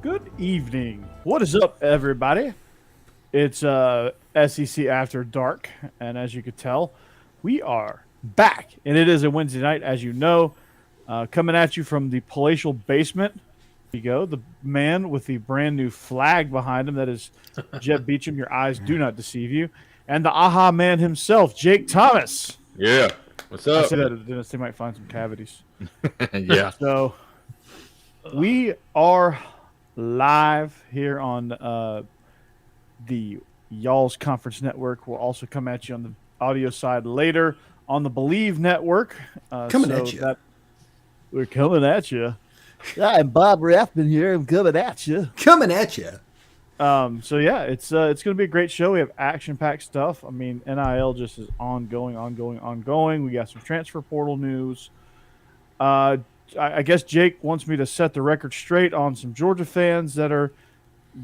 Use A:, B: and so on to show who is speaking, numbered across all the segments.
A: Good evening. What is up, everybody? It's SEC After Dark, and as you could tell, we are back. And it is a Wednesday night, as you know, coming at you from the palatial basement. Here you go, the man with the brand new flag behind him. That is Jeb Beechum. Your eyes do not deceive you. And the aha man himself, Jake Thomas.
B: Yeah. What's up?
A: I said that at the dentist. They might find some cavities.
B: Yeah.
A: So we are live here on the Y'all's Conference Network. We'll also come at you on the audio side later on the Bleav Network.
C: Coming at you.
A: We're coming at you. I'm Bob Rathman here. I'm coming at you.
C: Coming at you.
A: So yeah, it's going to be a great show. We have action-packed stuff. I mean, NIL just is ongoing. We got some transfer portal news. I guess Jake wants me to set the record straight on some Georgia fans that are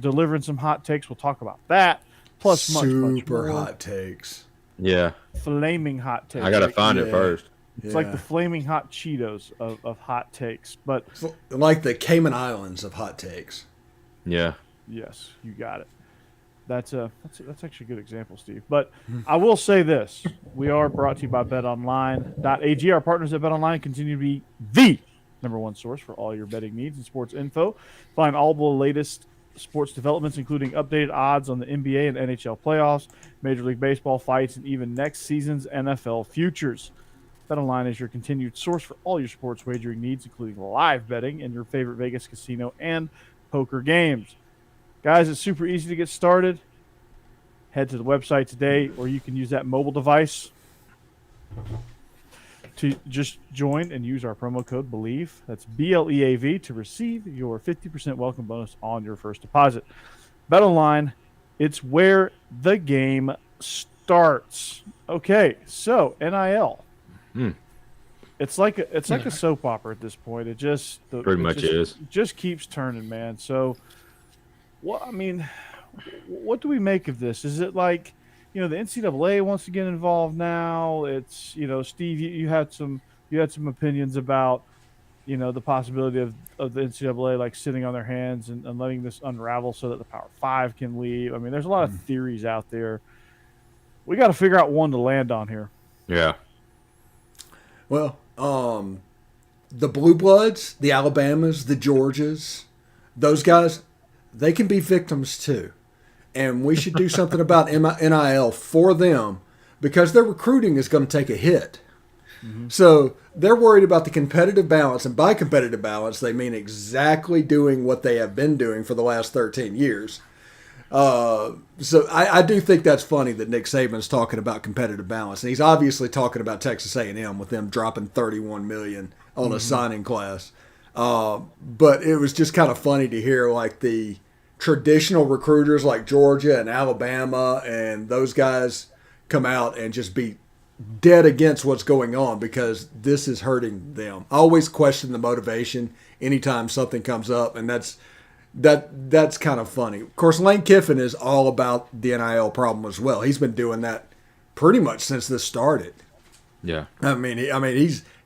A: delivering some hot takes. We'll talk about that. Plus,
C: super hot takes.
B: Yeah.
A: Flaming hot takes.
B: I got to find it first.
A: It's like the flaming hot Cheetos of hot takes. But
C: like the Cayman Islands of hot takes.
B: Yeah.
A: Yes, you got it. That's actually a good example, Steve. But I will say this. We are brought to you by BetOnline.ag. Our partners at BetOnline continue to be the number one source for all your betting needs and sports info. Find all the latest sports developments, including updated odds on the NBA and NHL playoffs, Major League Baseball fights, and even next season's NFL futures. BetOnline is your continued source for all your sports wagering needs, including live betting and your favorite Vegas casino and poker games. Guys, it's super easy to get started. Head to the website today, or you can use that mobile device to just join and use our promo code Bleav. That's BLEAV to receive your 50% welcome bonus on your first deposit. BetOnline, it's where the game starts. Okay, so NIL. It's like a soap opera at this point. It just keeps turning, man. So. Well, I mean, what do we make of this? Is it like, the NCAA wants to get involved now? It's, Steve, you had some opinions about, the possibility of the NCAA like sitting on their hands and letting this unravel so that the Power Five can leave. I mean, there's a lot of theories out there. We got to figure out one to land on here.
B: Yeah.
C: Well, the Blue Bloods, the Alabamas, the Georgias, those guys. They can be victims too. And we should do something about NIL for them because their recruiting is going to take a hit. Mm-hmm. So they're worried about the competitive balance. And by competitive balance, they mean exactly doing what they have been doing for the last 13 years. So I do think that's funny that Nick Saban's talking about competitive balance. And he's obviously talking about Texas A&M with them dropping $31 million on a signing class. But it was just kind of funny to hear like the traditional recruiters like Georgia and Alabama and those guys come out and just be dead against what's going on because this is hurting them. I always question the motivation anytime something comes up, and that's kind of funny. Of course, Lane Kiffin is all about the NIL problem as well. He's been doing that pretty much since this started.
B: Yeah.
C: I mean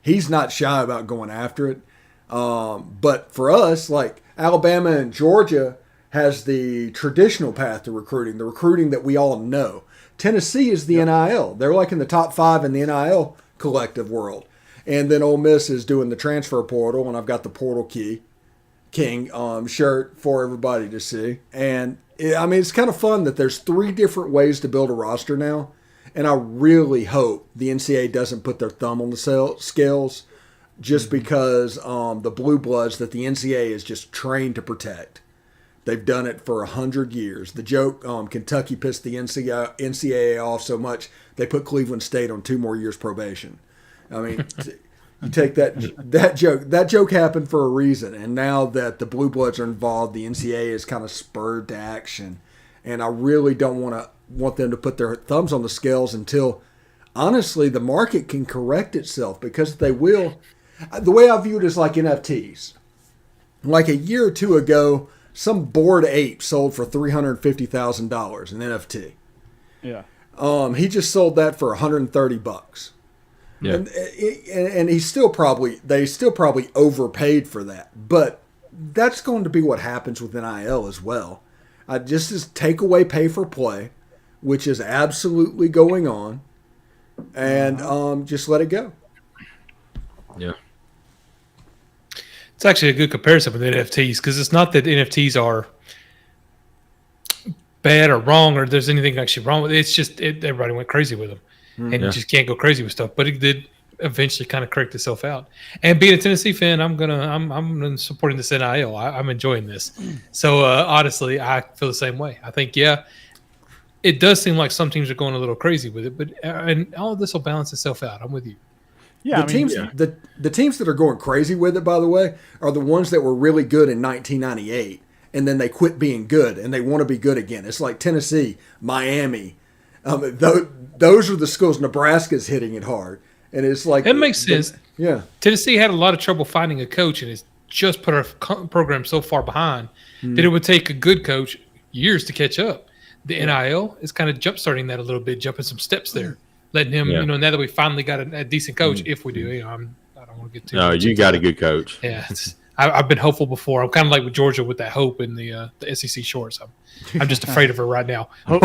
C: he's not shy about going after it. But for us, like Alabama and Georgia has the traditional path to recruiting, the recruiting that we all know. Tennessee is the NIL. They're like in the top 5 in the NIL collective world. And then Ole Miss is doing the transfer portal, and I've got the Portal King shirt for everybody to see. And it's kind of fun that there's 3 different ways to build a roster now. And I really hope the NCAA doesn't put their thumb on the scales just because the Blue Bloods that the NCAA is just trained to protect. They've done it for 100 years. The joke, Kentucky pissed the NCAA off so much they put Cleveland State on 2 more years probation. I mean, you take that joke. That joke happened for a reason, and now that the Blue Bloods are involved, the NCAA is kind of spurred to action. And I really don't want them to put their thumbs on the scales until, honestly, the market can correct itself because they will. The way I view it is like NFTs. Like a year or 2 ago, some bored ape sold for $350,000 an NFT.
A: Yeah.
C: He just sold that for $130.
B: Yeah.
C: And they still probably overpaid for that. But that's going to be what happens with NIL as well. Just as take away pay for play, which is absolutely going on, and just let it go.
B: Yeah.
D: It's actually a good comparison with NFTs because it's not that NFTs are bad or wrong or there's anything actually wrong with it. It's just everybody went crazy with them, and you just can't go crazy with stuff. But it did eventually kind of correct itself out. And being a Tennessee fan, I'm supporting this NIL. I'm enjoying this. So honestly, I feel the same way. I think it does seem like some teams are going a little crazy with it, but and all of this will balance itself out. I'm with you.
C: Yeah, the teams that are going crazy with it, by the way, are the ones that were really good in 1998, and then they quit being good, and they want to be good again. It's like Tennessee, Miami. Those are the schools. Nebraska's hitting it hard, and it's like
D: that makes sense.
C: Yeah,
D: Tennessee had a lot of trouble finding a coach, and it's just put our program so far behind that it would take a good coach years to catch up. The NIL is kind of jump-starting that a little bit, jumping some steps there. Letting him, now that we finally got a decent coach, if we do, I don't want to get too.
B: No, you got a good coach.
D: Yeah, I've been hopeful before. I'm kind of like with Georgia with that hope in the SEC shorts. I'm just afraid of her right now.
A: Hope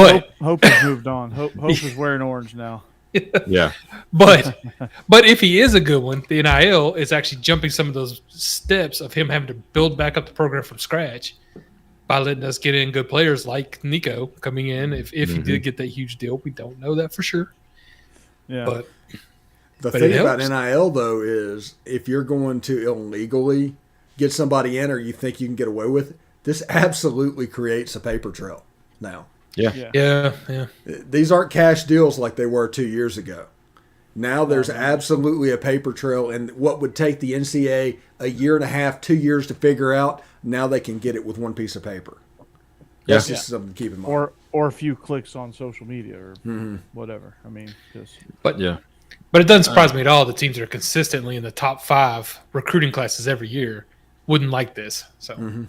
A: has moved on. Hope is wearing orange now.
B: Yeah,
D: but if he is a good one, the NIL is actually jumping some of those steps of him having to build back up the program from scratch by letting us get in good players like Nico coming in. If he did get that huge deal, we don't know that for sure.
A: Yeah.
D: But
C: the thing about NIL, though, is if you're going to illegally get somebody in or you think you can get away with it, this absolutely creates a paper trail now.
D: Yeah.
C: These aren't cash deals like they were 2 years ago. Now there's absolutely a paper trail, and what would take the NCAA a year and a half, 2 years to figure out, now they can get it with one piece of paper. That's just something to keep in mind.
A: Or a few clicks on social media or whatever. I mean,
D: but it doesn't surprise me at all. The teams that are consistently in the top 5 recruiting classes every year wouldn't like this. So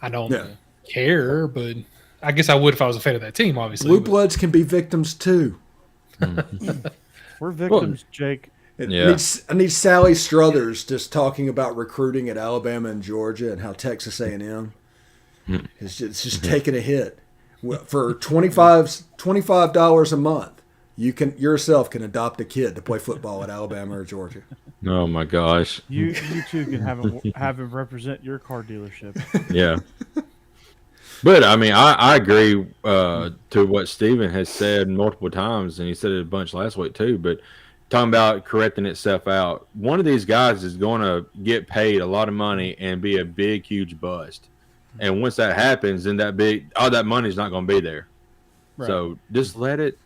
D: I don't care, but I guess I would if I was a fan of that team, obviously.
C: Blue Bloods can be victims too.
A: We're victims, Jake.
C: I need Sally Struthers just talking about recruiting at Alabama and Georgia and how Texas A&M is just taking a hit. For $25 a month, you yourself can adopt a kid to play football at Alabama or Georgia.
B: Oh my gosh.
A: You too can have him represent your car dealership.
B: Yeah. But I mean, I agree to what Steven has said multiple times, and he said it a bunch last week too. But talking about correcting itself out, one of these guys is going to get paid a lot of money and be a big, huge bust. And once that happens, then all that money is not going to be there. Right. So just let it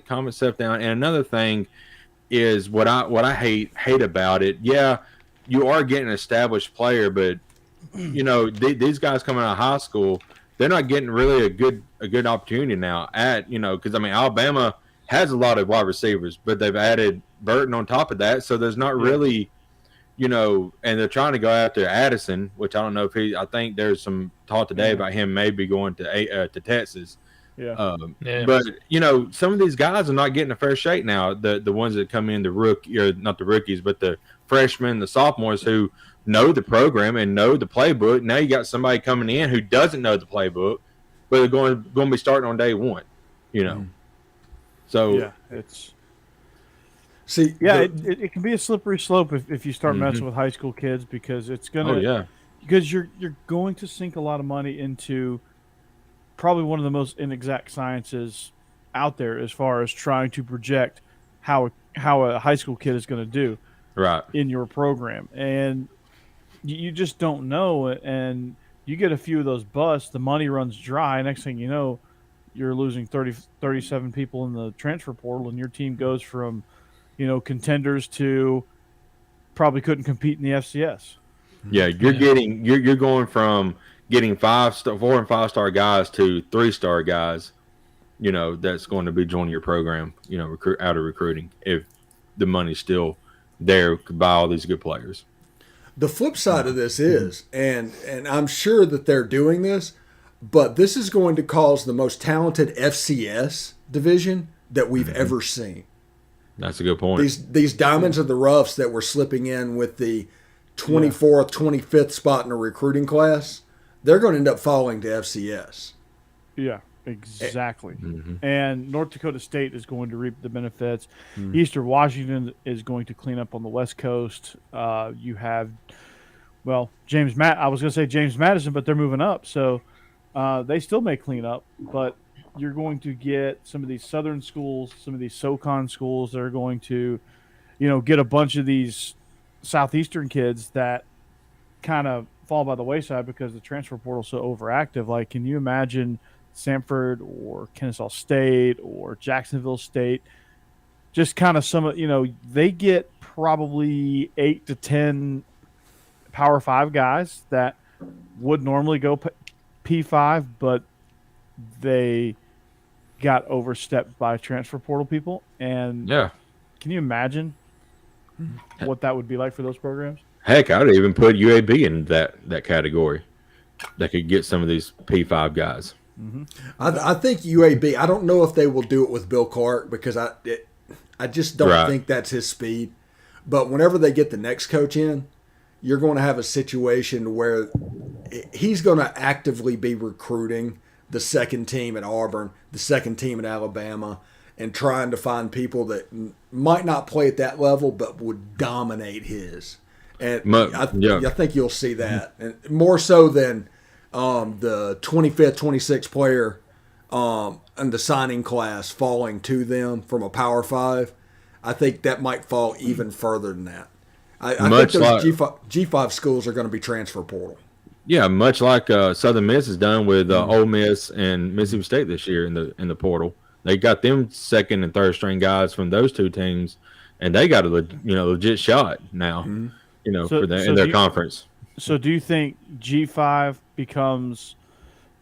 B: calm itself down. And another thing is what I hate about it. Yeah, you are getting an established player, but these guys coming out of high school, they're not getting really a good opportunity now because I mean Alabama has a lot of wide receivers, but they've added Burton on top of that, so there's not really. And they're trying to go after Addison, which I don't know if I think there's some talk today about him maybe going to Texas.
A: Yeah.
B: But some of these guys are not getting a fair shake now. The ones that come in, not the rookies, but the freshmen, the sophomores who know the program and know the playbook. Now you got somebody coming in who doesn't know the playbook, but they're going to be starting on day one. So
A: yeah, it's. See, it can be a slippery slope if you start messing with high school kids because it's gonna. Because you're going to sink a lot of money into probably one of the most inexact sciences out there as far as trying to project how a high school kid is going to do in your program, and you just don't know. And you get a few of those busts, the money runs dry. Next thing you know, you're losing 37 people in the transfer portal, and your team goes from contenders to probably couldn't compete in the FCS.
B: Yeah, you're going from getting 4 and 5 star guys to 3-star guys. That's going to be joining your program. Out of recruiting if the money's still there to buy all these good players.
C: The flip side of this is, and I'm sure that they're doing this, but this is going to cause the most talented FCS division that we've ever seen.
B: That's a good point.
C: These diamonds of the roughs that were slipping in with the 24th, 25th spot in a recruiting class, they're going to end up falling to FCS.
A: Yeah, exactly. And North Dakota State is going to reap the benefits. Eastern Washington is going to clean up on the West Coast. You have, I was going to say James Madison, but they're moving up. So they still may clean up, but you're going to get some of these southern schools, some of these SoCon schools that are going to, get a bunch of these Southeastern kids that kind of fall by the wayside because the transfer portal is so overactive. Like, can you imagine Samford or Kennesaw State or Jacksonville State? Just kind of they get probably 8 to 10 Power 5 guys that would normally go P5, but they got overstepped by transfer portal people. And can you imagine what that would be like for those programs?
B: Heck, I would even put UAB in that category. That could get some of these P5 guys.
C: I think UAB, I don't know if they will do it with Bill Clark because I just don't think that's his speed. But whenever they get the next coach in, you're going to have a situation where he's going to actively be recruiting the second team at Auburn, the second team at Alabama, and trying to find people that might not play at that level but would dominate his. And I think you'll see that. And more so than the 25th, 26th player in the signing class falling to them from a Power 5. I think that might fall even further than that. I think those G5 schools are going to be transfer portal.
B: Yeah, much like Southern Miss has done with Ole Miss and Mississippi State this year in the portal. They got them second and third string guys from those two teams, and they got a legit shot now. For their conference.
A: So do you think G5 becomes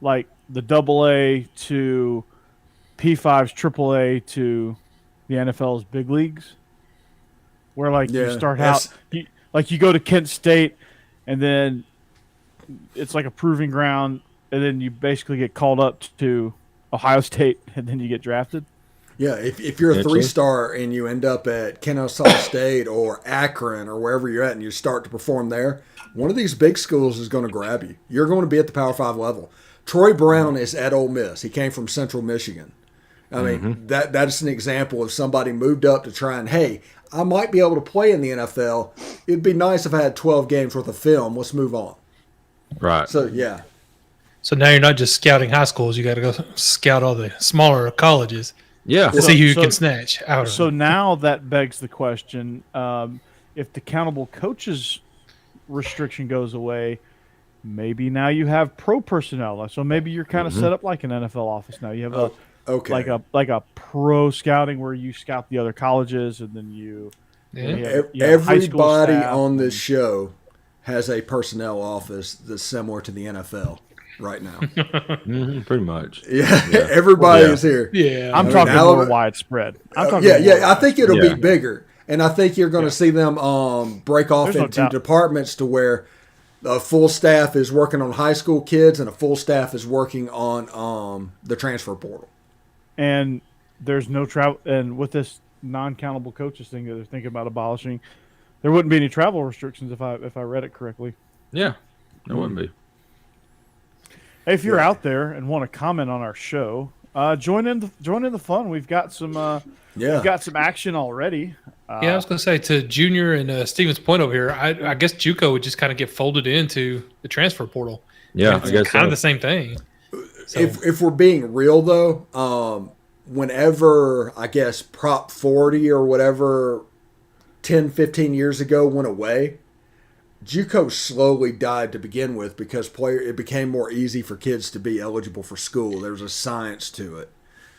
A: like the AA to P5's AAA to the NFL's big leagues? Where you start out, you go to Kent State, and then it's like a proving ground, and then you basically get called up to Ohio State, and then you get drafted.
C: Yeah, if you're a 3-star and you end up at Kennesaw State or Akron or wherever you're at and you start to perform there, one of these big schools is going to grab you. You're going to be at the Power 5 level. Troy Brown is at Ole Miss. He came from Central Michigan. I mean, that's an example of somebody moved up to try and, hey, I might be able to play in the NFL. It'd be nice if I had 12 games worth of film. Let's move on.
B: Right.
C: So, yeah.
D: So now you're not just scouting high schools. You got to go scout all the smaller colleges.
B: Yeah.
D: To see who you can snatch out of.
A: So now that begs the question, if the countable coaches restriction goes away, maybe now you have pro personnel. So maybe you're kind of set up like an NFL office now. You have like a pro scouting where you scout the other colleges, and then you have
C: everybody on this show has a personnel office that's similar to the NFL right now.
B: Pretty much.
C: Yeah. Everybody is here.
D: Yeah.
A: I'm talking more widespread.
C: I think it'll be bigger. And I think you're going to see them break off into departments to where a full staff is working on high school kids and a full staff is working on the transfer portal.
A: And there's no travel. And with this non-countable coaches thing that they're thinking about abolishing, there wouldn't be any travel restrictions if I read it correctly.
B: Yeah, there wouldn't be.
A: Hey, if you're out there and want to comment on our show, join in the fun. We've got some action already.
D: I was going to say to Junior and Stevens' point over here, I guess JUCO would just kind of get folded into the transfer portal.
B: Yeah,
D: I guess kind of the same thing. So.
C: If we're being real though, whenever I guess Prop 40 or whatever 10, 15 years ago went away, JUCO slowly died to begin with because it became more easy for kids to be eligible for school. There was a science to it.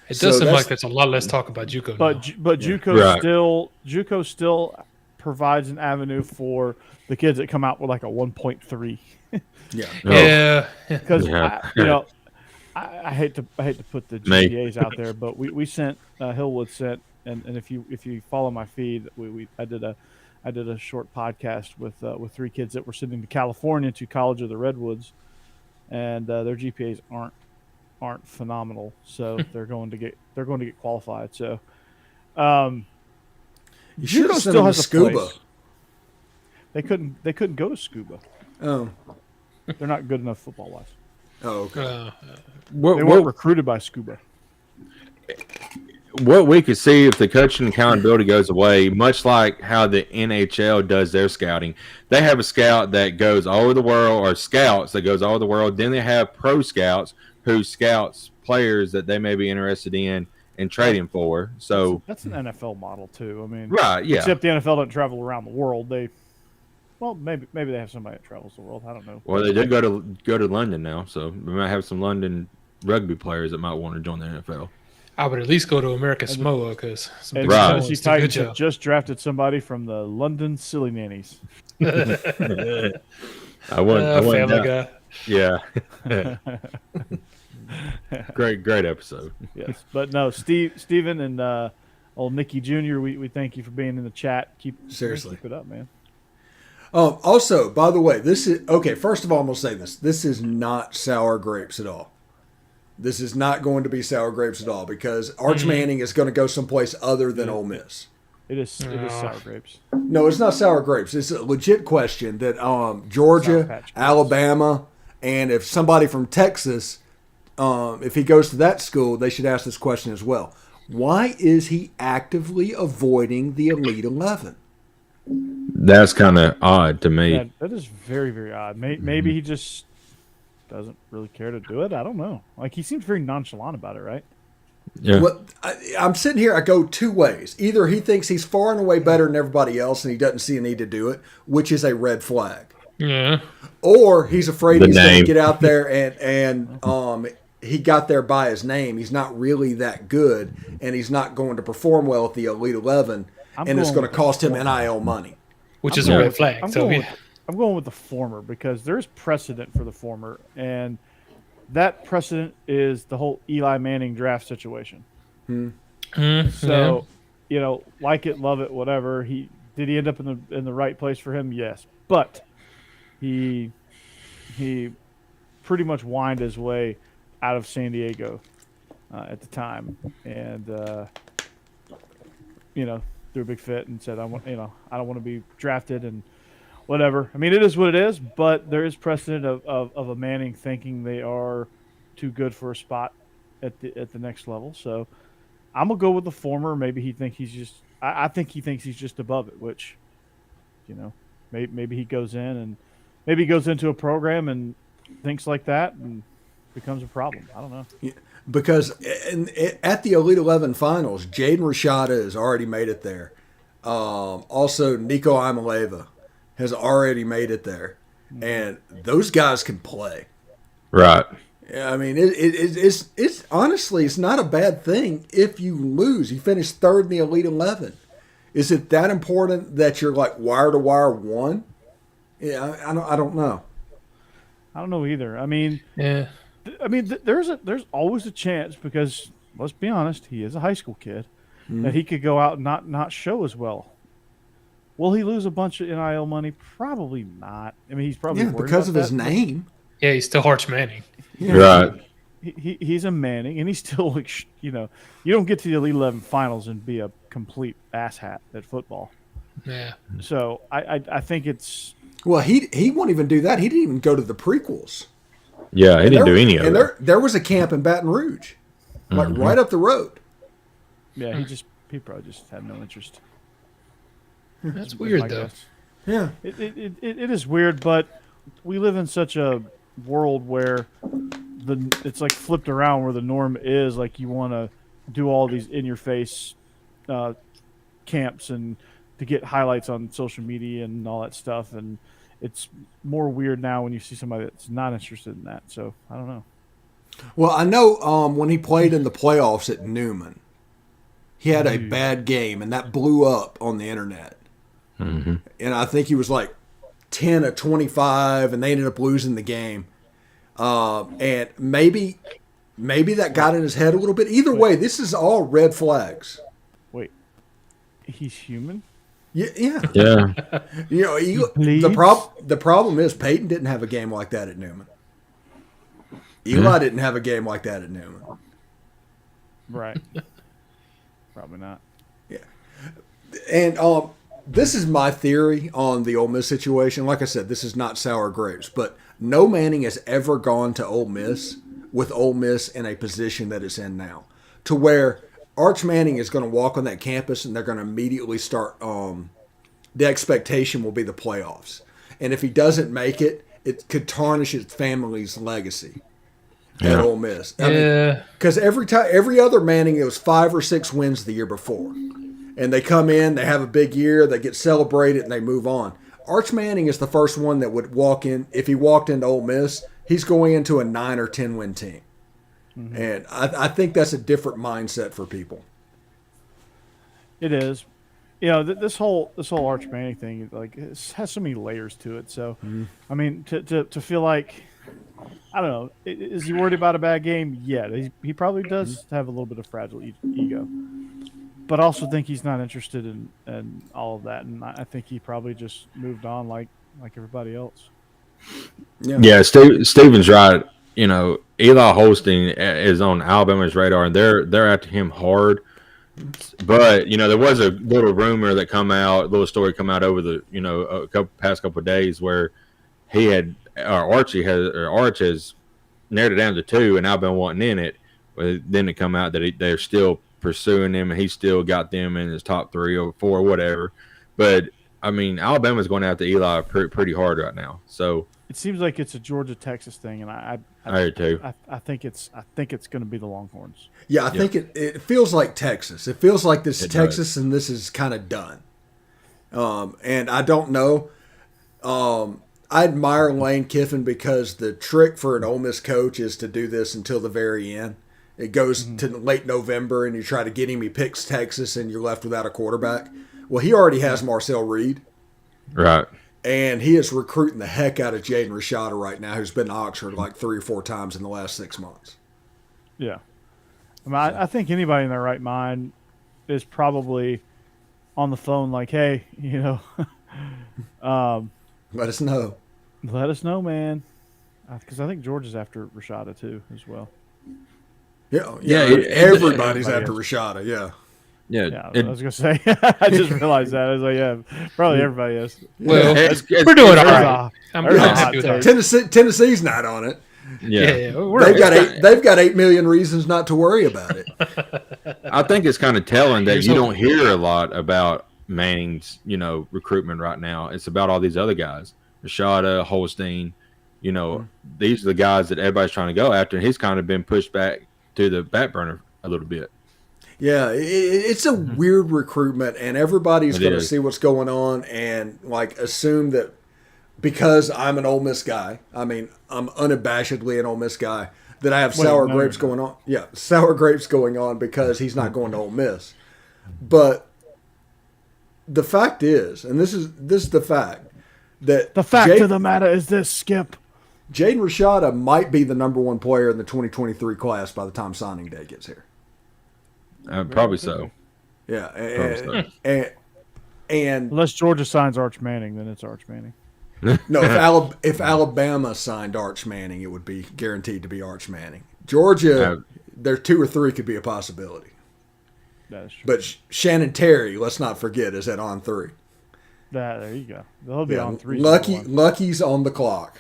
D: It does seem like there's a lot less talk about JUCO now.
A: But JUCO still provides an avenue for the kids that come out with like a 1.3. Because I hate to put the GPAs out there, but we sent Hillwood sent, and if you follow my feed, I did a short podcast with 3 kids that were sending to California to College of the Redwoods, and their GPAs aren't phenomenal, so they're going to get qualified. So,
C: you should have still has scuba.
A: They couldn't go to Scuba.
C: Oh.
A: They're not good enough football wise.
C: Oh, okay.
A: They weren't recruited by Scuba.
B: What we could see if the coaching accountability goes away, much like how the NHL does their scouting, they have a scout that goes all over the world, or scouts that goes all over the world. Then they have pro scouts who scouts players that they may be interested in and trading for. So
A: that's an NFL model too. I mean,
B: right, yeah.
A: Except the NFL doesn't travel around the world. Maybe they have somebody that travels the world. I don't know.
B: Well, they did go to London now, so we might have some London rugby players that might want to join the NFL.
D: I would at least go to American Samoa because
A: Tennessee Titans have just drafted somebody from the London Silly Nannies.
B: I wouldn't
D: Family Guy.
B: Yeah. Great episode.
A: Yes, but no, Steven and old Nicky Jr., we thank you for being in the chat. Keep it up, man.
C: Also, by the way, this is okay. First of all, I'm gonna say this: this is not sour grapes at all. This is not going to be sour grapes at all because Arch Manning is going to go someplace other than Ole Miss.
A: It is sour grapes.
C: No, it's not sour grapes. It's a legit question that Georgia, Alabama, and if somebody from Texas, if he goes to that school, they should ask this question as well. Why is he actively avoiding the Elite 11?
B: That's kind of odd to me.
A: Yeah, that is very, very odd. Maybe he just doesn't really care to do it. I don't know. Like, he seems very nonchalant about it, right?
B: Yeah.
C: Well, I'm sitting here. I go two ways. Either he thinks he's far and away better than everybody else, and he doesn't see a need to do it, which is a red flag.
D: Yeah.
C: Or he's afraid he's going to get out there and he got there by his name. He's not really that good, and he's not going to perform well at the Elite 11, and it's going to cost him NIL money,
D: which is a red flag.
A: I'm going with the former because there's precedent for the former, and that precedent is the whole Eli Manning draft situation. So, like it, love it, whatever. Did he end up in the right place for him? Yes, but he pretty much whined his way out of San Diego at the time, and threw a big fit and said, I don't want to be drafted and whatever. I mean, it is what it is, but there is precedent of a Manning thinking they are too good for a spot at the next level. So I'm gonna go with the former. Maybe he thinks he's just. I think he thinks he's just above it, which, maybe he goes in and maybe he goes into a program and thinks like that and becomes a problem. I don't know.
C: Yeah, because at the Elite 11 finals, Jaden Rashada has already made it there. Also, Nico Imaleva has already made it there, and those guys can play.
B: Right.
C: I mean, it's honestly, it's not a bad thing if you lose. You finish third in the Elite 11. Is it that important that you're like wire to wire one? Yeah, I don't know.
A: I don't know either. I mean,
D: yeah.
A: There's always a chance because let's be honest, he is a high school kid that he could go out and not show as well. Will he lose a bunch of NIL money? Probably not. I mean, he's probably
C: because of his name.
D: Yeah, he's still Arch Manning.
C: Yeah.
B: Right.
A: He's a Manning, and he's still like, you don't get to the Elite 11 finals and be a complete asshat at football.
D: Yeah.
A: So I think it's.
C: Well, he won't even do that. He didn't even go to the prequels.
B: Yeah, he didn't do any of it.
C: And there was a camp in Baton Rouge, like right up the road.
A: Yeah, he probably just had no interest.
D: That's weird, though.
A: Guess.
C: Yeah.
A: It is weird, but we live in such a world where it's like flipped around where the norm is like you want to do all these in-your-face camps and to get highlights on social media and all that stuff, and it's more weird now when you see somebody that's not interested in that. So I don't know.
C: Well, I know when he played in the playoffs at Newman, he had a bad game, and that blew up on the internet.
B: Mm-hmm.
C: And I think he was like 10 of 25, and they ended up losing the game. And maybe that got in his head a little bit. Either way, this is all red flags.
A: Wait, he's human?
C: Yeah.
B: Yeah.
C: The problem is Peyton didn't have a game like that at Newman. Eli didn't have a game like that at Newman.
A: Right. Probably not.
C: Yeah. And This is my theory on the Ole Miss situation. Like I said, this is not sour grapes, but no Manning has ever gone to Ole Miss with Ole Miss in a position that it's in now, to where Arch Manning is going to walk on that campus and they're going to immediately start. The expectation will be the playoffs, and if he doesn't make it, it could tarnish his family's legacy at Ole Miss. Because every other Manning, it was 5 or 6 wins the year before. And they come in, they have a big year, they get celebrated, and they move on. Arch Manning is the first one that would walk in. If he walked into Ole Miss, he's going into a 9 or 10 win team. Mm-hmm. And I think that's a different mindset for people.
A: It is. You know, this whole Arch Manning thing, like, it has so many layers to it. So, I mean, to feel like, I don't know, is he worried about a bad game? Yeah, he probably does have a little bit of fragile ego. But I also think he's not interested in all of that, and I think he probably just moved on like everybody else.
B: Yeah, Steven's right. You know, Eli Holstein is on Alabama's radar, and they're after him hard. But you know, there was a little rumor that story come out over the past couple of days where Arch has narrowed it down to 2, and Alabama wasn't in it. But then it come out that they're still pursuing him, and he still got them in his top 3 or 4 or whatever. But I mean, Alabama's going after Eli pretty hard right now. So
A: it seems like it's a Georgia-Texas thing, and I
B: do too.
A: I think it's going to be the Longhorns.
C: Yeah, I think it feels like Texas. It feels like this is Texas,
B: does.
C: and this is kind of done. And I don't know. I admire Lane Kiffin because the trick for an Ole Miss coach is to do this until the very end. It goes to late November, and you try to get him. He picks Texas, and you're left without a quarterback. Well, he already has Marcel Reed.
B: Right.
C: And he is recruiting the heck out of Jaden Rashada right now, who's been to Oxford like 3 or 4 times in the last 6 months.
A: Yeah. I mean, I think anybody in their right mind is probably on the phone like, hey, you know,
C: let us know.
A: Let us know, man. Because I think Georgia's after Rashada, too, as well.
C: Yeah, everybody's after Rashada, yeah.
A: Yeah, I was going to say, I just realized that. I was like, yeah, probably everybody is.
D: Well, we're doing all right. I'm really happy with that.
C: Tennessee's not on it.
D: Yeah.
C: They've got 8 million reasons not to worry about it.
B: I think it's kind of telling that you don't hear a lot about Manning's, recruitment right now. It's about all these other guys, Rashada, Holstein. These are the guys that everybody's trying to go after, and he's kind of been pushed back to the back burner a little bit.
C: Yeah, it's a weird recruitment, and everybody's going to see what's going on and assume that because I'm an Ole Miss guy, I mean, I'm unabashedly an Ole Miss guy, that I have sour grapes going on. Yeah, sour grapes going on because he's not going to Ole Miss. But the fact is, and this is the fact, that
A: the fact of the matter is this, Skip.
C: Jaden Rashada might be the number 1 player in the 2023 class by the time signing day gets here.
B: Probably so.
C: Yeah,
B: and
A: unless Georgia signs Arch Manning, then it's Arch Manning.
C: No, if Alabama signed Arch Manning, it would be guaranteed to be Arch Manning. Georgia, there 2 or 3 could be a possibility.
A: That is true.
C: But Shannon Terry, let's not forget, is at on 3.
A: There you go. They'll be on 3.
C: Lucky's on the clock.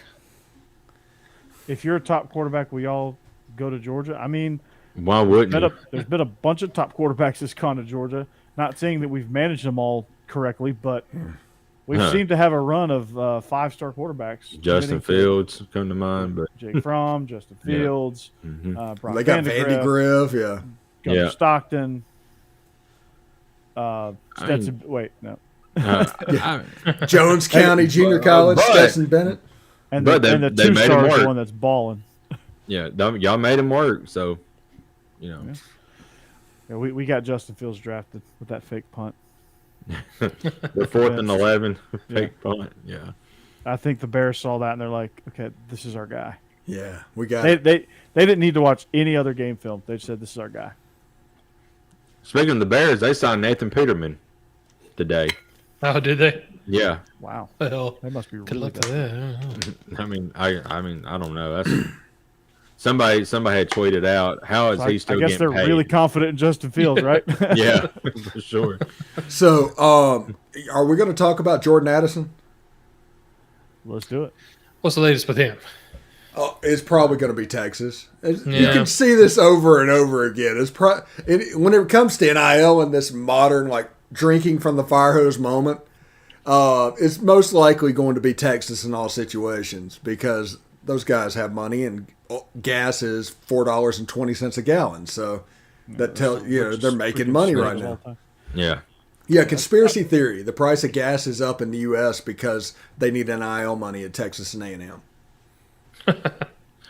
A: If you're a top quarterback, we all go to Georgia. I mean,
B: why wouldn't you?
A: There's been a bunch of top quarterbacks that's gone to Georgia. Not saying that we've managed them all correctly, but we've seemed to have a run of 5-star quarterbacks.
B: Justin Fields come to mind, but
A: Jake Fromm, Justin Fields, Brock
C: they got Vandegrift,
A: Gunnar Stockton, Stetson.
C: Jones County Junior College, Stetson Bennett,
A: and the 2-star is the one that's balling.
B: Yeah, y'all made him work, so
A: Yeah, we got Justin Fields drafted with that fake punt.
B: The 4th and 11 fake punt. Yeah,
A: I think the Bears saw that and they're like, okay, this is our guy.
C: Yeah, we got
A: it. They didn't need to watch any other game film. They said this is our guy.
B: Speaking of the Bears, they signed Nathan Peterman today.
D: Oh, did they?
B: Yeah.
A: Wow.
D: Well,
A: they must be
D: good
A: really
D: luck
A: good.
D: to that.
B: I mean, I don't know. somebody had tweeted out, how is
A: So
B: he still
A: I guess
B: getting
A: they're
B: paid?
A: really confident in Justin Fields, right?
B: Yeah, for sure.
C: So, are we going to talk about Jordan Addison?
A: Let's do it.
D: What's the latest with him?
C: Oh, it's probably going to be Texas. You
D: Yeah.
C: can see this over and over again. When it comes to NIL and this modern like drinking from the fire hose moment, it's most likely going to be Texas in all situations because those guys have money and gas is $4.20 a gallon. So that tells they're making money right now.
B: Yeah.
C: Yeah, conspiracy theory. The price of gas is up in the U.S. because they need NIL money at Texas and A&M.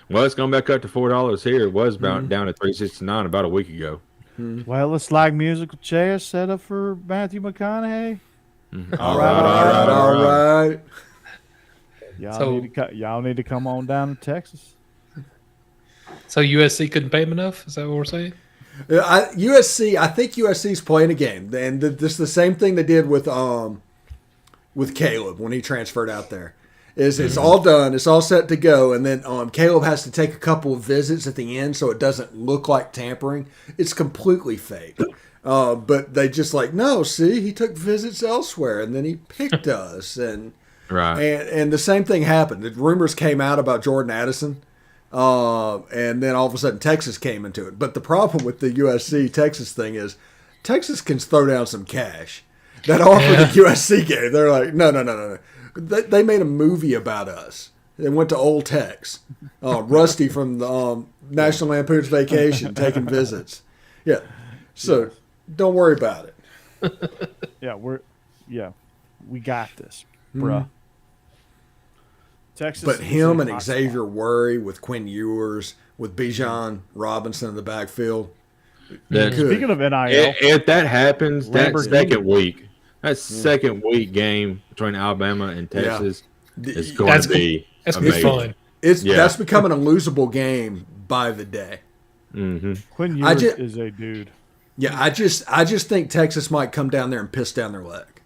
B: Well, it's going back up to $4 here. It was about down at $3.69 about a week ago.
A: Well, it's like musical chairs set up for Matthew McConaughey.
C: All right.
A: Y'all need to come on down to Texas.
D: So USC couldn't pay him enough? Is that what we're saying?
C: USC, I think USC's playing a game, and this is the same thing they did with Caleb when he transferred out there. It's all done, it's all set to go, and then Caleb has to take a couple of visits at the end so it doesn't look like tampering. It's completely fake. But they just no, see, he took visits elsewhere, and then he picked us, and
B: Right.
C: and the same thing happened. The rumors came out about Jordan Addison. And then all of a sudden Texas came into it. But the problem with the USC Texas thing is Texas can throw down some cash. That offer the USC game, they're like, no. They made a movie about us. They went to Old Tex. Rusty from the National Lampoon's Vacation taking visits. Yeah. So don't worry about it.
A: We got this, bruh. Texas,
C: but him and Xavier Worry with Quinn Ewers, with Bijan Robinson in the backfield.
A: Speaking of NIL,
B: if that happens, that
A: Lamborghini.
B: second week game between Alabama and Texas is going to be amazing.
D: Fun.
C: That's becoming a losable game by the day.
B: Mm-hmm.
A: Quinn Ewers is a dude.
C: Yeah, I just think Texas might come down there and piss down their leg.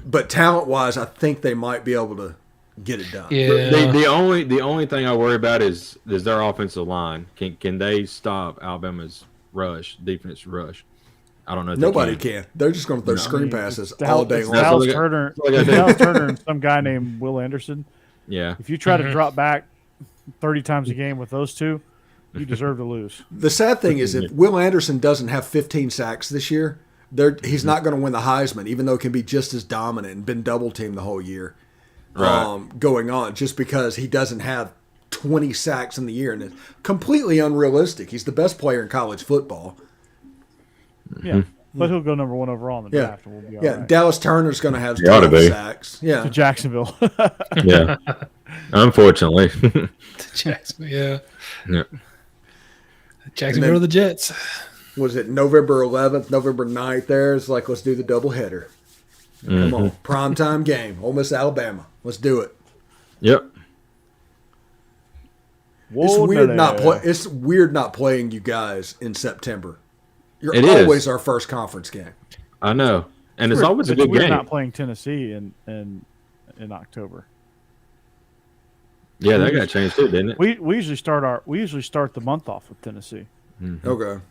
C: But talent-wise, I think they might be able to get it done.
D: Yeah.
B: The only thing I worry about is their offensive line. Can they stop Alabama's defense rush? I don't know. If
C: Nobody can. They're just going to throw screen passes all day long.
A: Dallas Turner and some guy named Will Anderson.
B: Yeah.
A: If you try to drop back 30 times a game with those two, you deserve to lose.
C: The sad thing is if Will Anderson doesn't have 15 sacks this year, he's not going to win the Heisman, even though it can be just as dominant and been double-teamed the whole year going on, just because he doesn't have 20 sacks in the year. And it's completely unrealistic. He's the best player in college football.
A: Yeah, but he'll go number 1 overall in the draft. And we'll be all right.
C: Dallas Turner's going to have 12 sacks. Yeah,
A: to Jacksonville.
B: Yeah, unfortunately.
D: Jacksonville,
B: Yeah.
D: Jacksonville to the Jets.
C: Was it November 11th, November 9th there? It's like, let's do the doubleheader. Come on. Primetime game. Ole Miss, Alabama. Let's do it.
B: Yep.
C: It's weird not playing you guys in September. You're always our first conference game.
B: I know. And it's always a good
A: we're
B: game.
A: Not playing Tennessee in October.
B: Yeah, that got changed too, didn't it?
A: We usually start the month off with Tennessee.
B: Mm-hmm.
C: Okay.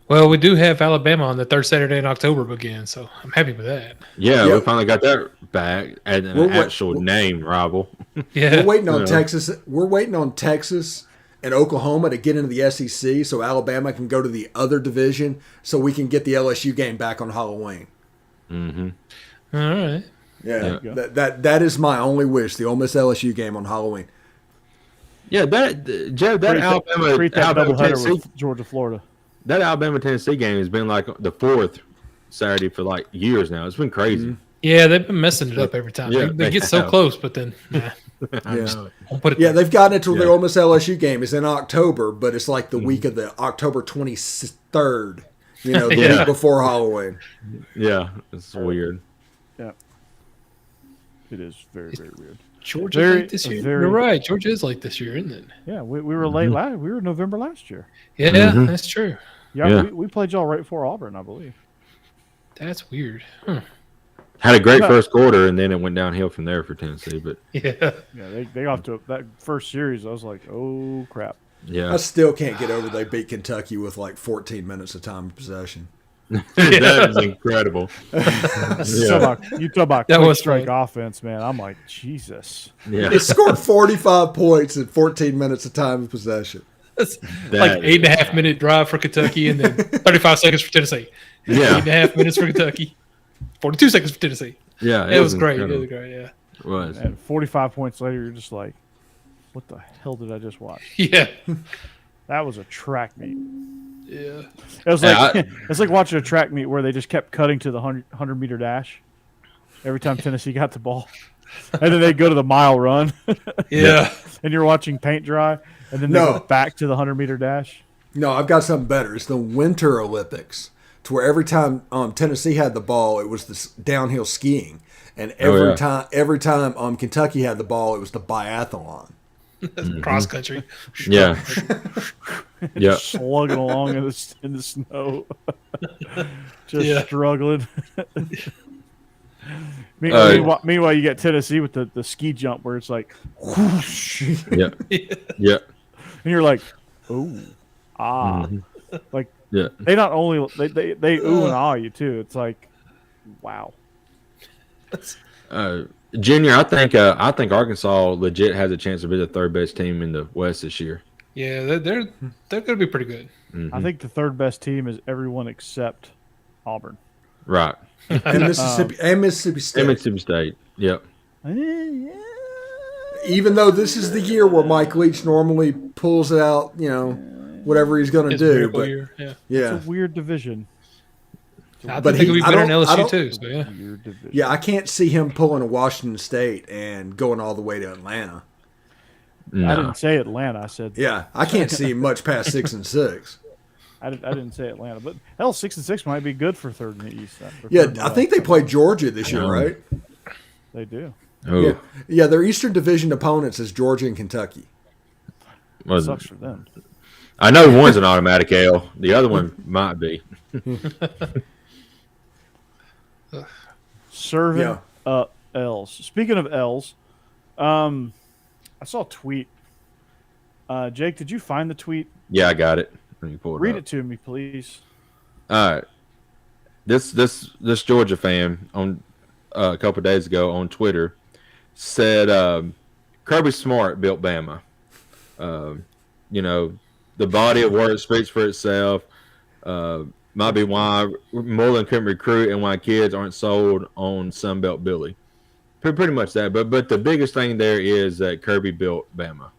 D: Well, we do have Alabama on the third Saturday in October again, so I'm happy with that.
B: Yeah, we finally got that back and an actual name rival.
D: Yeah,
C: we're waiting on Texas. We're waiting on Texas and Oklahoma to get into the SEC, so Alabama can go to the other division, so we can get the LSU game back on Halloween.
B: Mm-hmm.
D: All right.
C: Yeah, that is my only wish: the Ole Miss LSU game on Halloween.
B: Yeah, Alabama
A: doubleheader with Georgia, Florida.
B: That Alabama Tennessee game has been like the fourth Saturday for like years now. It's been crazy.
C: Mm-hmm.
D: Yeah, they've been messing it up every time.
B: Yeah,
D: they get so close, but then
C: Won't put it they've gotten it to the Ole Miss LSU game is in October, but it's like the week of the October 23rd. The week before Halloween.
B: Yeah, it's weird.
A: Yeah, it is very, very weird.
D: Georgia late this year. You're right. Georgia is late this year, isn't it?
A: Yeah, we were late we were November last year.
D: Yeah, that's true.
A: Yeah, we played y'all right before Auburn, I believe.
D: That's weird. Huh.
B: Had a great first quarter, and then it went downhill from there for Tennessee. But
D: Yeah.
A: They got to that first series. I was like, oh crap.
B: yeah,
C: I still can't get over they beat Kentucky with like 14 minutes of time of possession.
B: that is incredible.
A: You talk about
D: That
A: quick
D: was
A: strike offense, man. I'm like, Jesus.
B: Yeah,
C: They scored 45 points in 14 minutes of time of possession.
D: That's
B: That
D: like 8.5 minute drive for Kentucky and then 35 seconds for Tennessee.
B: Yeah.
D: 8.5 minutes for Kentucky. 42 seconds for Tennessee.
B: yeah,
D: It was great. It
B: incredible.
D: was great. Yeah.
B: It was.
A: And 45 points later, you're just like, what the hell did I just watch?
D: Yeah.
A: That was a track meet.
D: Yeah.
A: It was like
B: Yeah,
A: it's like watching a track meet where they just kept cutting to the 100-meter dash every time Tennessee got the ball, and then they go to the mile run,
D: Yeah.
A: and you're watching paint dry, and then they
C: No.
A: go back to the 100-meter dash.
C: No, I've got something better. It's the Winter Olympics, to where every time Tennessee had the ball, it was this downhill skiing, and every time Kentucky had the ball, it was the biathlon.
D: Cross country.
B: Yeah, yeah.
A: Slugging along in the snow, just
D: Yeah.
A: struggling. Meanwhile, you get Tennessee with the ski jump where it's like, whoosh,
B: Yeah, yeah,
A: and you're like, ooh, ah, like
B: yeah.
A: they not only they ooh and ah you too. It's like, wow.
B: Junior, I think Arkansas legit has a chance to be the third best team in the West this year.
D: Yeah, they're going to be pretty good.
A: I think the third best team is everyone except Auburn.
B: Right.
C: And Mississippi State.
B: And Mississippi State. Yep.
C: Even though this is the year where Mike Leach normally pulls out, whatever he's going to
D: It's
C: do.
D: miracle
C: But
D: year. Yeah.
C: yeah,
A: It's a weird division.
D: I
C: But
D: think it'll be
C: I
D: better than
C: don't- I
D: LSU
C: don't-
D: too. So yeah.
A: Weird division.
C: yeah, I can't see him pulling a Washington State and going all the way to Atlanta.
A: I
B: No.
A: didn't say Atlanta. I said
C: Yeah, I can't see him much past 6-6.
A: I didn't say Atlanta, but hell, 6-6 might be good for third in the East.
C: Yeah, I think they play Georgia this year, right?
A: they do.
B: Oh,
C: Yeah, their Eastern Division opponents is Georgia and Kentucky.
B: well,
A: Sucks for them.
B: I know one's an automatic L. The other one might be.
A: Serving L's. Speaking of L's, I saw a tweet. Jake, did you find the tweet?
B: Yeah, I got it. Let me pull it
A: Read
B: up.
A: it to me, please.
B: All right. This Georgia fan on a couple of days ago on Twitter said Kirby Smart built Bama. The body of work speaks for itself. Might be why Moreland couldn't recruit and why kids aren't sold on Sunbelt Billy. Pretty much that. But the biggest thing there is that Kirby built Bama.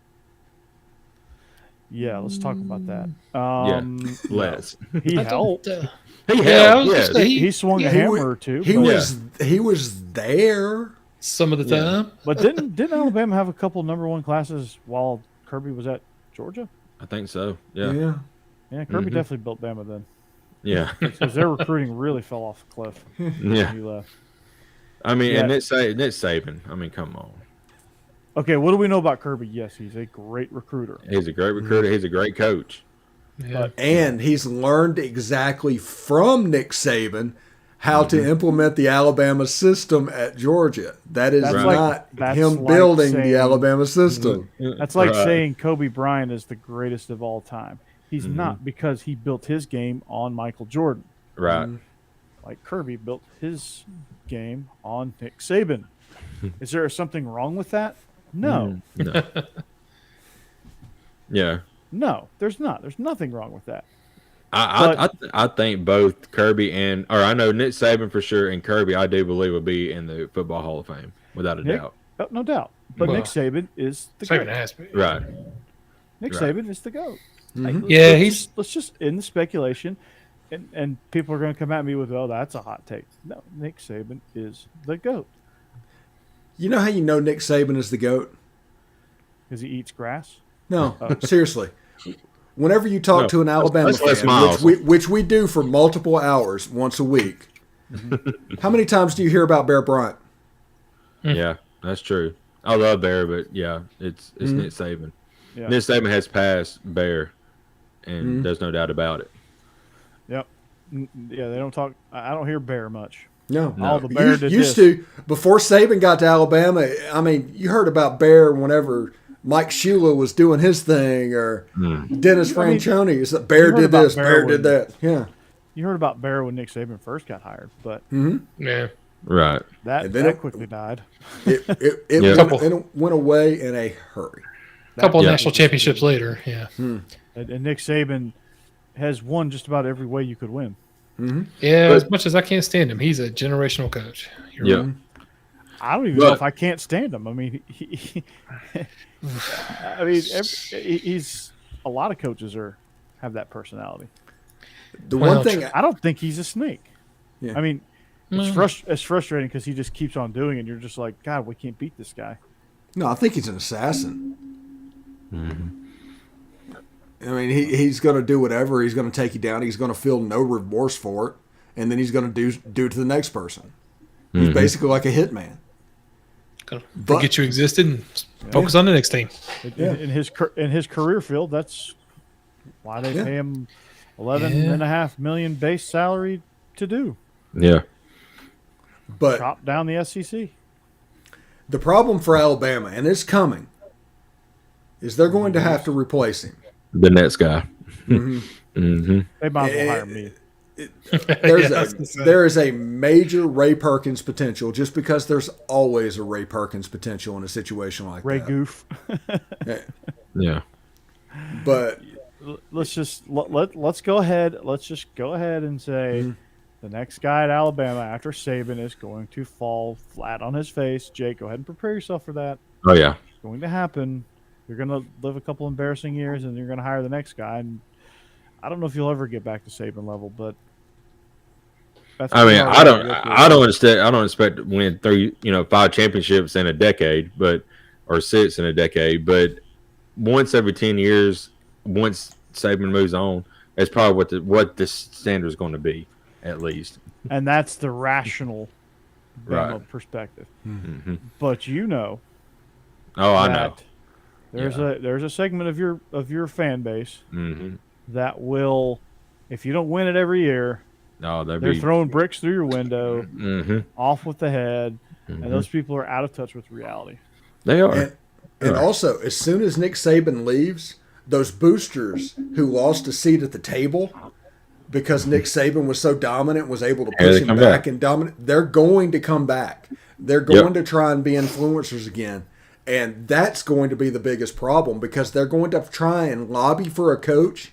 A: Yeah, let's talk about that.
B: Let's.
A: He helped.
B: He
D: Yeah, I
B: helped.
D: was
B: Yes.
D: gonna say
A: He swung a hammer or two.
C: He
A: but,
C: was there.
D: some of the time.
A: but didn't Alabama have a couple #1 classes while Kirby was at Georgia?
B: I think so. Yeah.
A: Yeah, Kirby definitely built Bama then,
B: Yeah.
A: because their recruiting really fell off a cliff.
B: Yeah.
A: He left.
B: I mean,
A: Yeah.
B: and Nick Saban. I mean, come on.
A: Okay, what do we know about Kirby? Yes, he's a great recruiter.
B: He's a great recruiter. He's a great coach.
D: Yeah.
C: And he's learned exactly from Nick Saban how to implement the Alabama system at Georgia. That is
A: That's
C: not
A: that's
C: him
A: like
C: building
A: saying-
C: the Alabama system.
A: That's like
B: Right.
A: saying Kobe Bryant is the greatest of all time. He's
B: Mm-hmm.
A: not, because he built his game on Michael Jordan.
B: Right.
A: Like Kirby built his game on Nick Saban. Is there something wrong with that? No.
B: No. Yeah.
A: No, there's not. There's nothing wrong with that.
B: I think both Kirby I know Nick Saban for sure, and Kirby I do believe will be in the Football Hall of Fame without a
A: Nick?
B: doubt.
A: Oh, no doubt. But
D: Well,
A: Nick Saban is the
D: Saban
A: GOAT.
D: has to be.
B: Right.
A: Nick
B: Right.
A: Saban is the GOAT.
D: Yeah,
A: let's just end the speculation, and people are going to come at me with, "Oh, that's a hot take." No, Nick Saban is the GOAT
C: You know how you know Nick Saban is the GOAT?
A: because he eats grass.
C: No, seriously. Whenever you talk to an Alabama
B: that's Les
C: fan,
B: Miles.
C: which we do for multiple hours once a week, how many times do you hear about Bear Bryant?
B: Yeah, that's true. I love Bear, but yeah, it's Nick Saban.
A: Yeah.
B: Nick Saban has passed Bear, and there's no doubt about it.
A: Yep. Yeah, they don't talk. I don't hear Bear much.
C: No.
A: All the Bear did
C: used
A: this.
C: to, before Saban got to Alabama, I mean, you heard about Bear whenever Mike Shula was doing his thing, or Dennis Franchione. It's that Bear did this, Bear did that. Yeah.
A: You heard about Bear when Nick Saban first got hired, but
D: Yeah.
B: Right.
A: that quickly died.
C: It went away in a hurry.
D: A couple of national championships later, yeah.
A: And Nick Saban has won just about every way you could win.
D: Yeah, as much as I can't stand him, he's a generational coach. You're right.
A: I don't even know if I can't stand him. I mean, he's a lot of coaches have that personality.
C: One thing
A: I don't think he's a snake.
C: Yeah.
A: I mean, it's frustrating because he just keeps on doing it. And you're just like, God, we can't beat this guy.
C: No, I think he's an assassin. I mean, he's going to do whatever. He's going to take you down. He's going to feel no remorse for it, and then he's going to do it to the next person. He's basically like a hitman.
D: Gonna forget you existed and focus on the next team.
A: In his career field, that's why they pay him $11.5 million base salary to do.
B: Yeah.
C: But
A: Chop down the SEC.
C: the problem for Alabama, and it's coming, is they're going to have to replace him.
B: The next guy.
A: They might as well hire me.
C: There is a major Ray Perkins potential, just because there's always a Ray Perkins potential in a situation like
A: Ray
C: that.
A: Goof.
B: Yeah.
C: But
A: Let's just let's go ahead. Let's just go ahead and say the next guy at Alabama after Saban is going to fall flat on his face. Jake, go ahead and prepare yourself for that.
B: Oh yeah.
A: It's going to happen. You're going to live a couple embarrassing years, and you're going to hire the next guy. And I don't know if you'll ever get back to Saban level, but
B: I mean, I don't expect to win 5 championships in a decade, or 6 in a decade. But once every 10 years, once Saban moves on, that's probably what the standard is going to be, at least.
A: And that's the rational
B: Right.
A: perspective.
B: Mm-hmm.
A: But
B: I know.
A: There's a segment of your fan base
B: Mm-hmm.
A: that will, if you don't win it every year,
B: No,
A: they're throwing bricks through your window,
B: Mm-hmm.
A: off with the head,
B: Mm-hmm.
A: and those people are out of touch with reality.
B: They are.
C: and also, as soon as Nick Saban leaves, those boosters who lost a seat at the table because Nick Saban was so dominant, was able to push him back and dominate, they're going to come back. They're going to try and be influencers again. And that's going to be the biggest problem, because they're going to try and lobby for a coach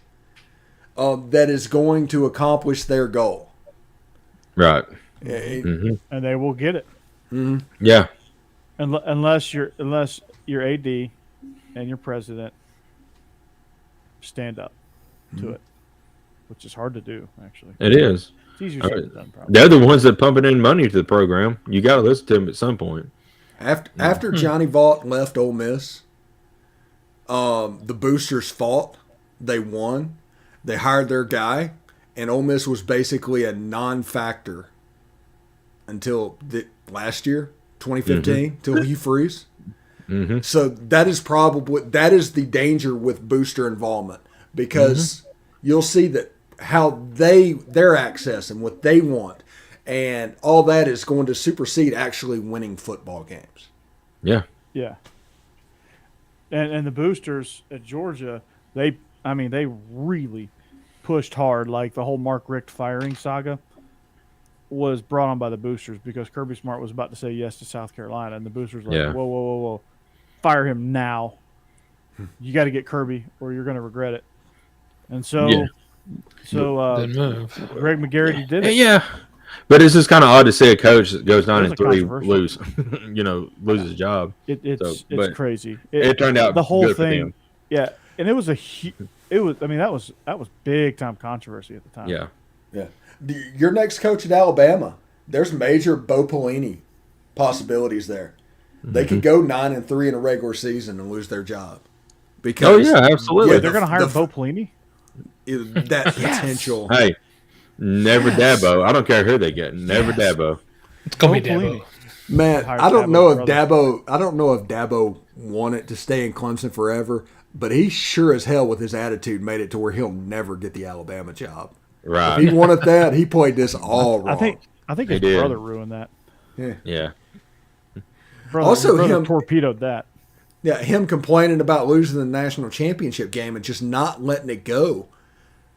C: that is going to accomplish their goal.
B: Right.
A: And they will get it.
B: Yeah.
A: Unless your AD and your president stand up to it, which is hard to do, actually.
B: It is.
A: It's easier said than done, probably.
B: They're the ones that pumping in money to the program. You got to listen to them at some point.
C: After Johnny Vaught left Ole Miss, the boosters fought. They won. They hired their guy, and Ole Miss was basically a non-factor until last year, 2015, till Hugh Freeze.
B: Mm-hmm.
C: So that is the danger with booster involvement, because you'll see that how their access and what they want, and all that is going to supersede actually winning football games.
B: Yeah.
A: Yeah. And the boosters at Georgia, they really pushed hard. Like the whole Mark Richt firing saga was brought on by the boosters, because Kirby Smart was about to say yes to South Carolina, and the boosters were like, whoa, fire him now. You got to get Kirby, or you're going to regret it. And so
D: Good move.
A: Greg McGarity did it.
B: Yeah. But it's just kind of odd to see a coach that goes 9-3 lose his job.
A: It's crazy.
B: It turned out
A: the whole
B: good
A: thing.
B: for them.
A: Yeah, and it was that was big time controversy at the time.
B: Yeah.
C: Yeah. Your next coach at Alabama, there's major Bo Pelini possibilities there. They could go 9-3 in a regular season and lose their job. Because
B: absolutely.
A: They're going to hire Bo Pelini.
C: That potential.
B: Hey, never Dabo. I don't care who they get. Never Dabo.
D: It's going to be Dabo.
C: Man, I don't know if Dabo wanted to stay in Clemson forever, but he sure as hell with his attitude made it to where he'll never get the Alabama job.
B: Right.
C: If he wanted that, he played this all wrong.
A: I think
B: He
A: his
B: did.
A: brother ruined that.
B: Yeah.
C: Also,
A: his brother
C: him-
A: torpedoed that.
C: Yeah, him complaining about losing the national championship game and just not letting it go.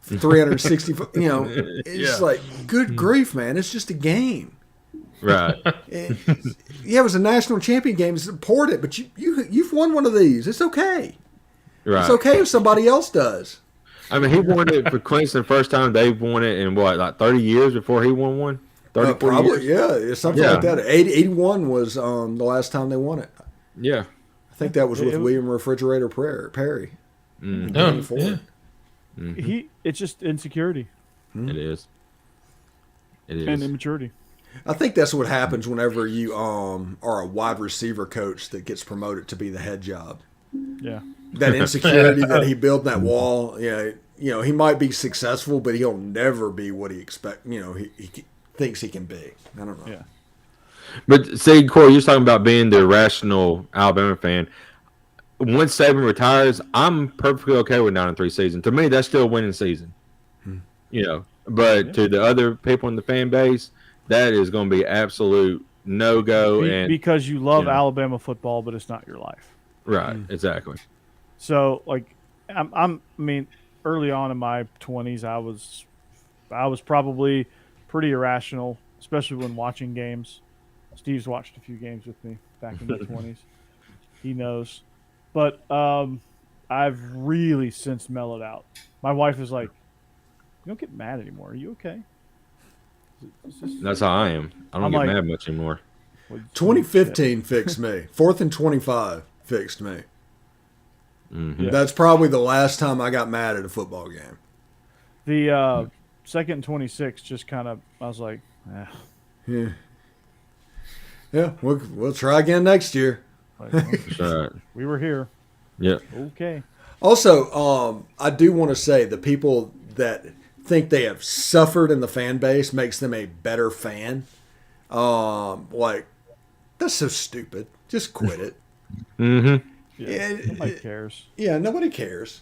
C: 360, it's like, good grief, man. It's just a game.
B: Right.
C: Yeah, it was a national champion game. Support it, but you've won one of these. It's okay.
B: Right.
C: It's okay if somebody else does.
B: I mean, he won it for Clemson first time. They've won it in what, like 30 years before he won one? 30
C: Probably,
B: years?
C: yeah. Something like that. 81 was the last time they won it.
B: Yeah.
C: I think that was with William Refrigerator Perry.
B: Mm.
D: Yeah.
A: It's just insecurity
B: It is. It is.
A: and immaturity.
C: I think that's what happens whenever you are a wide receiver coach that gets promoted to be the head job.
A: Yeah.
C: That insecurity that he built in that wall, he might be successful, but he'll never be what he he thinks he can be. I don't know.
A: Yeah.
B: But see, Corey, you're talking about being the irrational Alabama fan. Once Saban retires, I'm perfectly okay with 9-3 season. To me, that's still a winning season. But to the other people in the fan base, that is going to be absolute no go.
A: Because you love Alabama football, but it's not your life.
B: Right, exactly.
A: So, like, I mean, early on in my 20s, I was probably pretty irrational, especially when watching games. Steve's watched a few games with me back in the 20s. He knows. But I've really since mellowed out. My wife is like, "You don't get mad anymore. Are you okay?"
B: That's how I am. I don't get mad much anymore.
C: 2015 fixed me. 4th and 25 fixed me.
B: Mm-hmm.
A: Yeah.
C: That's probably the last time I got mad at a football game.
A: The 2nd and 26 just kind of, I was like,
C: Yeah, we'll try again next year.
B: That's right.
A: we were here.
B: Yeah.
A: Okay.
C: Also, I do want to say the people that think they have suffered in the fan base makes them a better fan. Like, that's so stupid. Just quit it.
B: Mm-hmm.
A: Yeah. Nobody cares.
C: Yeah, nobody cares.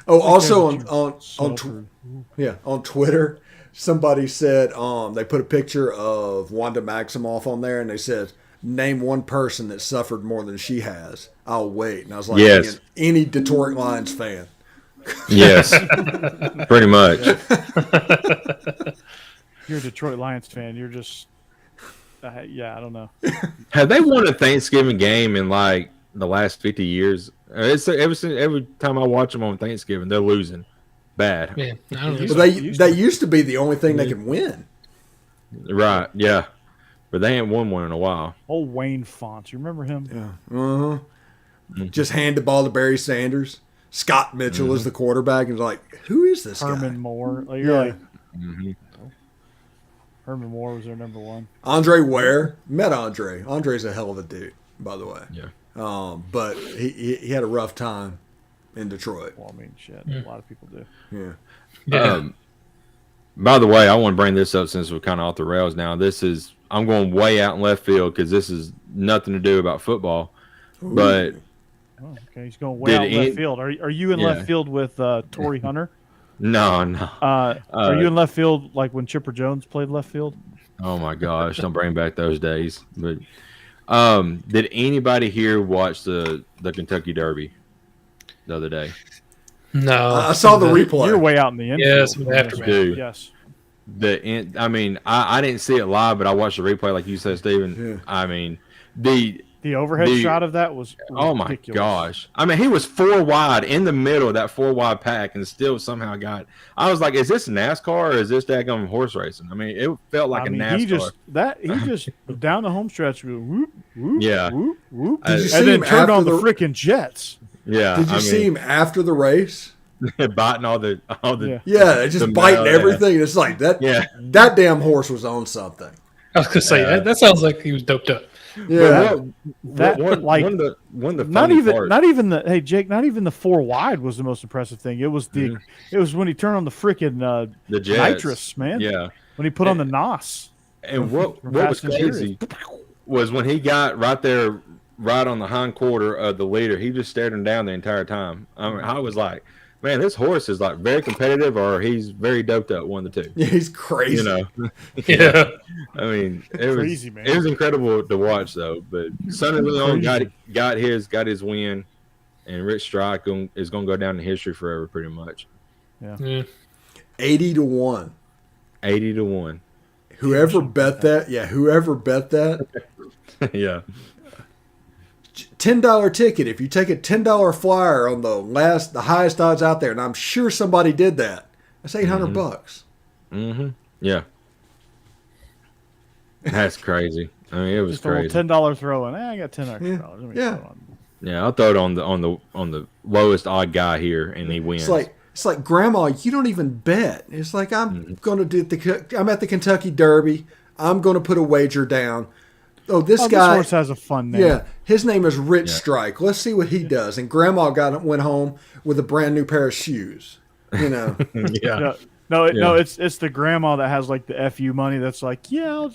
C: Oh, also on
A: Suffered.
C: on Twitter, somebody said they put a picture of Wanda Maximoff on there, and they said, "Name one person that suffered more than she has." I'll wait. And I was like,
B: Yes.
C: any Detroit Lions fan.
B: Yes. Pretty much.
A: You're a Detroit Lions fan. You're just, I don't know.
B: Have they won a Thanksgiving game in like the last 50 years? It's every time I watch them on Thanksgiving, they're losing bad.
D: Man, I don't know.
C: But they used to be the only thing they could win.
B: Right, yeah. But they ain't won one in a while.
A: Old Wayne Fonts. You remember him?
C: Yeah. Uh-huh. Just hand the ball to Barry Sanders. Scott Mitchell is the quarterback, and like, who is this
A: Herman
C: guy?
A: Moore. Like, you're like,
B: Mm-hmm.
A: Herman Moore was their number one.
C: Andre Ware. Met Andre. Andre's a hell of a dude, by the way.
B: Yeah.
C: But he had a rough time in Detroit.
A: Well, I mean, shit. A lot of people do.
C: Yeah.
D: Yeah.
B: By the way, I want to bring this up since we're kind of off the rails now. I'm going way out in left field because this is nothing to do about football. But
A: Oh, okay. He's going way out left field. Are you in
B: Yeah.
A: left field with Torrey Hunter?
B: no.
A: Are you in left field like when Chipper Jones played left field?
B: Oh my gosh, don't bring back those days. But did anybody here watch the Kentucky Derby the other day?
D: No.
C: I saw the replay.
A: You're way out in the infield.
D: Yes, aftermath.
B: Dude.
A: Yes.
B: I mean, I didn't see it live, but I watched the replay, like you said, Steven.
C: Yeah.
B: I mean, the
A: overhead shot of that was
B: oh my
A: ridiculous.
B: gosh! I mean, he was 4 wide in the middle of that 4 wide pack, and still somehow got. I was like, "Is this NASCAR or is this daggone horse racing?" I mean, it felt like a NASCAR.
A: He just down the home stretch, whoop, whoop,
B: Yeah.
A: whoop, whoop,
C: Did you
A: and
C: see
A: then
C: him
A: turned on
C: after
A: the freaking jets.
B: Yeah,
C: Did you see him after the race?
B: biting all the
A: Yeah.
C: Yeah, just
B: The
C: biting
B: mail,
C: everything. It's like that.
B: Yeah.
C: That damn horse was on something.
D: I was gonna say that sounds like he was doped up.
C: Yeah.
A: That
B: one
A: like
B: of the
A: not
B: funny
A: even
B: parts-
A: not even the hey Jake, not even the 4 wide was the most impressive thing. It was
B: Mm-hmm.
A: it was when he turned on the freaking
B: the Jets.
A: nitrous, man.
B: Yeah,
A: When he put on the NOS.
B: and what was
A: Fast and
B: crazy was when he got right there, right on the hind quarter of the leader. He just stared him down the entire time. I mean, I was like, man, this horse is like very competitive, or he's very doped up. One of the two.
C: Yeah, he's crazy.
B: You know.
D: Yeah.
B: I mean, it
A: Crazy,
B: was
A: man.
B: it was incredible to watch though. But Sonny Leon got his win, and Rich Strike is going to go down in history forever, pretty much.
D: Yeah.
C: 80-1.
B: 80-1.
C: Whoever bet that, whoever bet that,
B: Yeah.
C: $10 ticket. If you take a $10 flyer on the highest odds out there, and I'm sure somebody did that, that's $800 bucks.
B: Mm-hmm. Yeah. That's crazy. I mean, it was
A: Just
B: crazy.
A: a little $10 throw in. I got $10 extra dollars.
C: Yeah.
B: Yeah, I'll throw it on the lowest odd guy here, and he wins.
C: It's like Grandma, you don't even bet. It's like I'm at the Kentucky Derby. I'm going to put a wager down. Oh, this guy.
A: This horse has a fun name.
C: Yeah, his name is Rich Strike. Let's see what he does. And Grandma went home with a brand new pair of shoes. You know.
B: Yeah.
A: No, it's the grandma that has like the FU money. That's like, I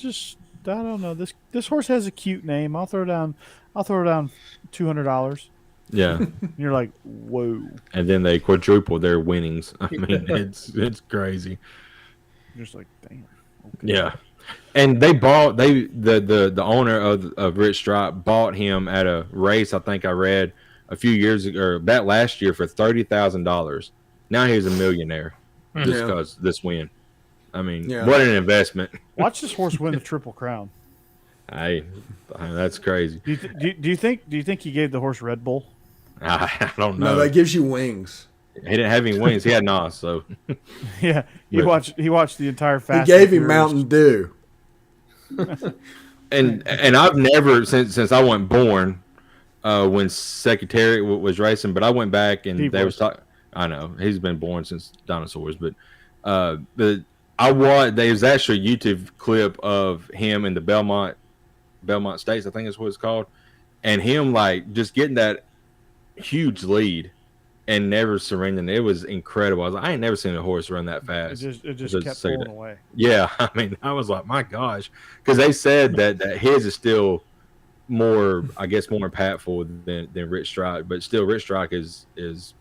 A: don't know. This horse has a cute name. I'll throw down $200.
B: Yeah.
A: And you're like, whoa.
B: And then they quadruple their winnings. I mean, it's crazy.
A: You're just like, damn. Okay.
B: Yeah. And they bought the owner of Rich Strike bought him at a race. I think I read a few years ago, or that last year, for $30,000. Now he's a millionaire just because this win. I mean, what an investment!
A: Watch this horse win the Triple Crown.
B: Hey, that's crazy.
A: Do you think he gave the horse Red Bull?
B: I don't know.
C: No, that gives you wings.
B: He didn't have any wings. He had Nas, so
A: Yeah, he watched the entire Fast.
C: He gave him Mountain Dew.
B: and I've never since I wasn't born when Secretariat was racing, but I went back and they was talking. I know he's been born since dinosaurs, but I watched. There's actually a YouTube clip of him in the Belmont Stakes, I think is what it's called, and him like just getting that huge lead and never surrendering. It was incredible. I was like, I ain't never seen a horse run that fast.
A: It just kept pulling away.
B: Yeah, I mean, I was like, my gosh, because they said that his is still more, I guess, more impactful than Rich Strike, but still, Rich Strike is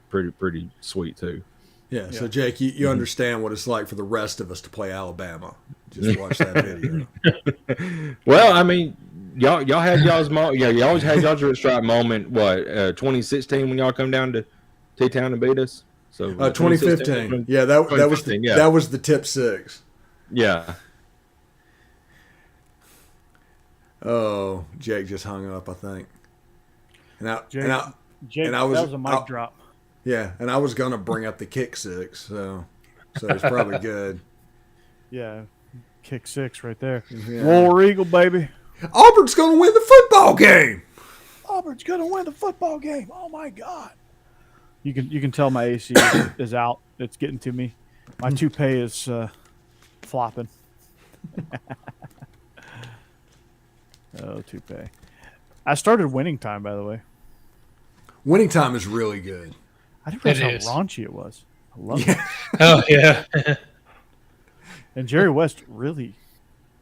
B: pretty sweet too.
C: Yeah. So Jake, you understand what it's like for the rest of us to play Alabama. Just watch that video.
B: Well, I mean, y'all had y'all's moment. Yeah, you always had y'all's Rich Strike moment. What 2016 when y'all come down to T-Town and beat us? So
C: 2015. Yeah, that was the tip six.
B: Yeah.
C: Oh, Jake just hung up, I think.
A: Jake,
C: that
A: was a mic drop.
C: Yeah, and I was gonna bring up the kick six, so it's probably good.
A: Yeah, kick six right there.
C: Yeah.
A: War Eagle, baby.
C: Auburn's gonna win the football game.
A: Auburn's gonna win the football game. Oh my God! You can tell my AC is out. It's getting to me. My toupee is flopping. Oh, toupee. I started Winning Time, by the way.
C: Winning Time is really good.
A: I didn't realize how raunchy it was. I love it.
D: Oh, yeah.
A: And Jerry West really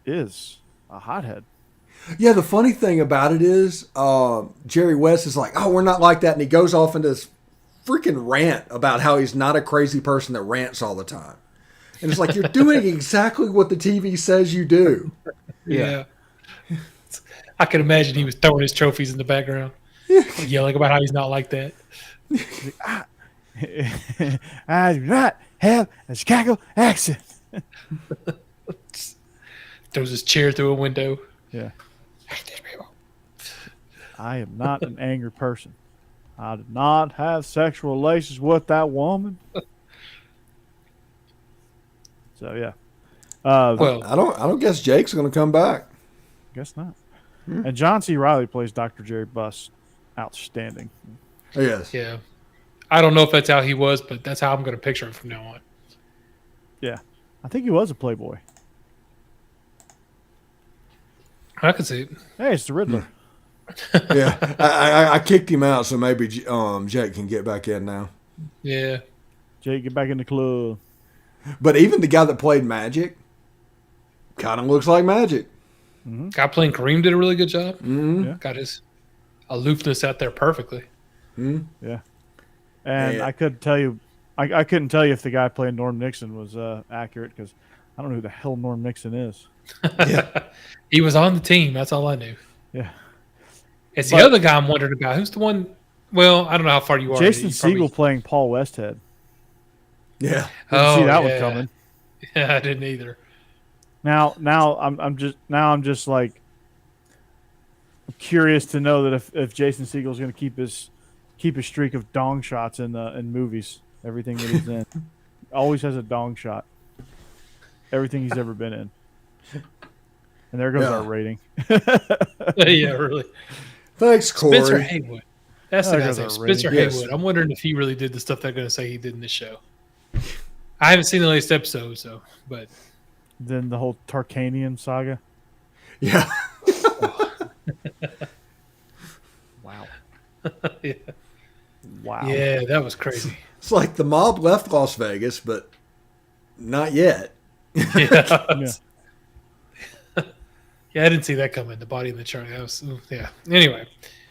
A: is a hothead.
C: Yeah, the funny thing about it is Jerry West is like, oh, we're not like that. And he goes off into this freaking rant about how he's not a crazy person that rants all the time. And it's like, you're doing exactly what the TV says you do.
D: Yeah. I could imagine he was throwing his trophies in the background, yelling about how he's not like that.
A: I do not have a Chicago accent.
D: Throws his chair through a window.
A: Yeah. I am not an angry person. I did not have sexual relations with that woman. So yeah.
D: Well,
C: I don't guess Jake's going to come back.
A: Guess not. And John C. Reilly plays Dr. Jerry Buss. Outstanding.
C: Yes.
D: yeah. I don't know if that's how he was, but that's how I'm going to picture him from now on.
A: Yeah. I think he was a playboy.
D: I can see it.
A: Hey, it's the Riddler.
C: Yeah. I kicked him out, so maybe Jake can get back in now.
D: Yeah.
A: Jake, get back in the club.
C: But even the guy that played Magic kind of looks like Magic.
D: Guy playing Kareem did a really good job.
C: Mm-hmm.
A: Yeah.
D: Got his aloofness out there perfectly.
A: Yeah. And I couldn't tell you I couldn't tell you if the guy playing Norm Nixon was accurate because I don't know who the hell Norm Nixon is.
C: Yeah.
D: He was on the team. That's all I knew.
A: Yeah.
D: It's the other guy I'm wondering about. Who's the one? Well, I don't know how far you are.
A: Jason
D: You
A: Segel playing Paul Westhead.
C: Yeah.
A: Didn't see that one coming.
D: Yeah, I didn't either.
A: Now I'm just like curious to know that if Jason Segel is going to keep his streak of dong shots in movies, everything that he's in, always has a dong shot. Everything he's ever been in. And there goes our rating.
D: Yeah, really.
C: Thanks, Corey.
D: Spencer Haywood. That's the guy's name, Spencer
C: Yes.
D: Haywood. I'm wondering if he really did the stuff they're going to say he did in this show. I haven't seen the latest episode, but
A: Then the whole Tarkanian saga.
C: Yeah.
A: Wow.
D: yeah.
A: Wow.
D: Yeah, that was crazy.
C: It's like the mob left Las Vegas, but not yet.
D: Yeah. Yeah, I didn't see that coming. The body in the chart. That was, yeah. Anyway.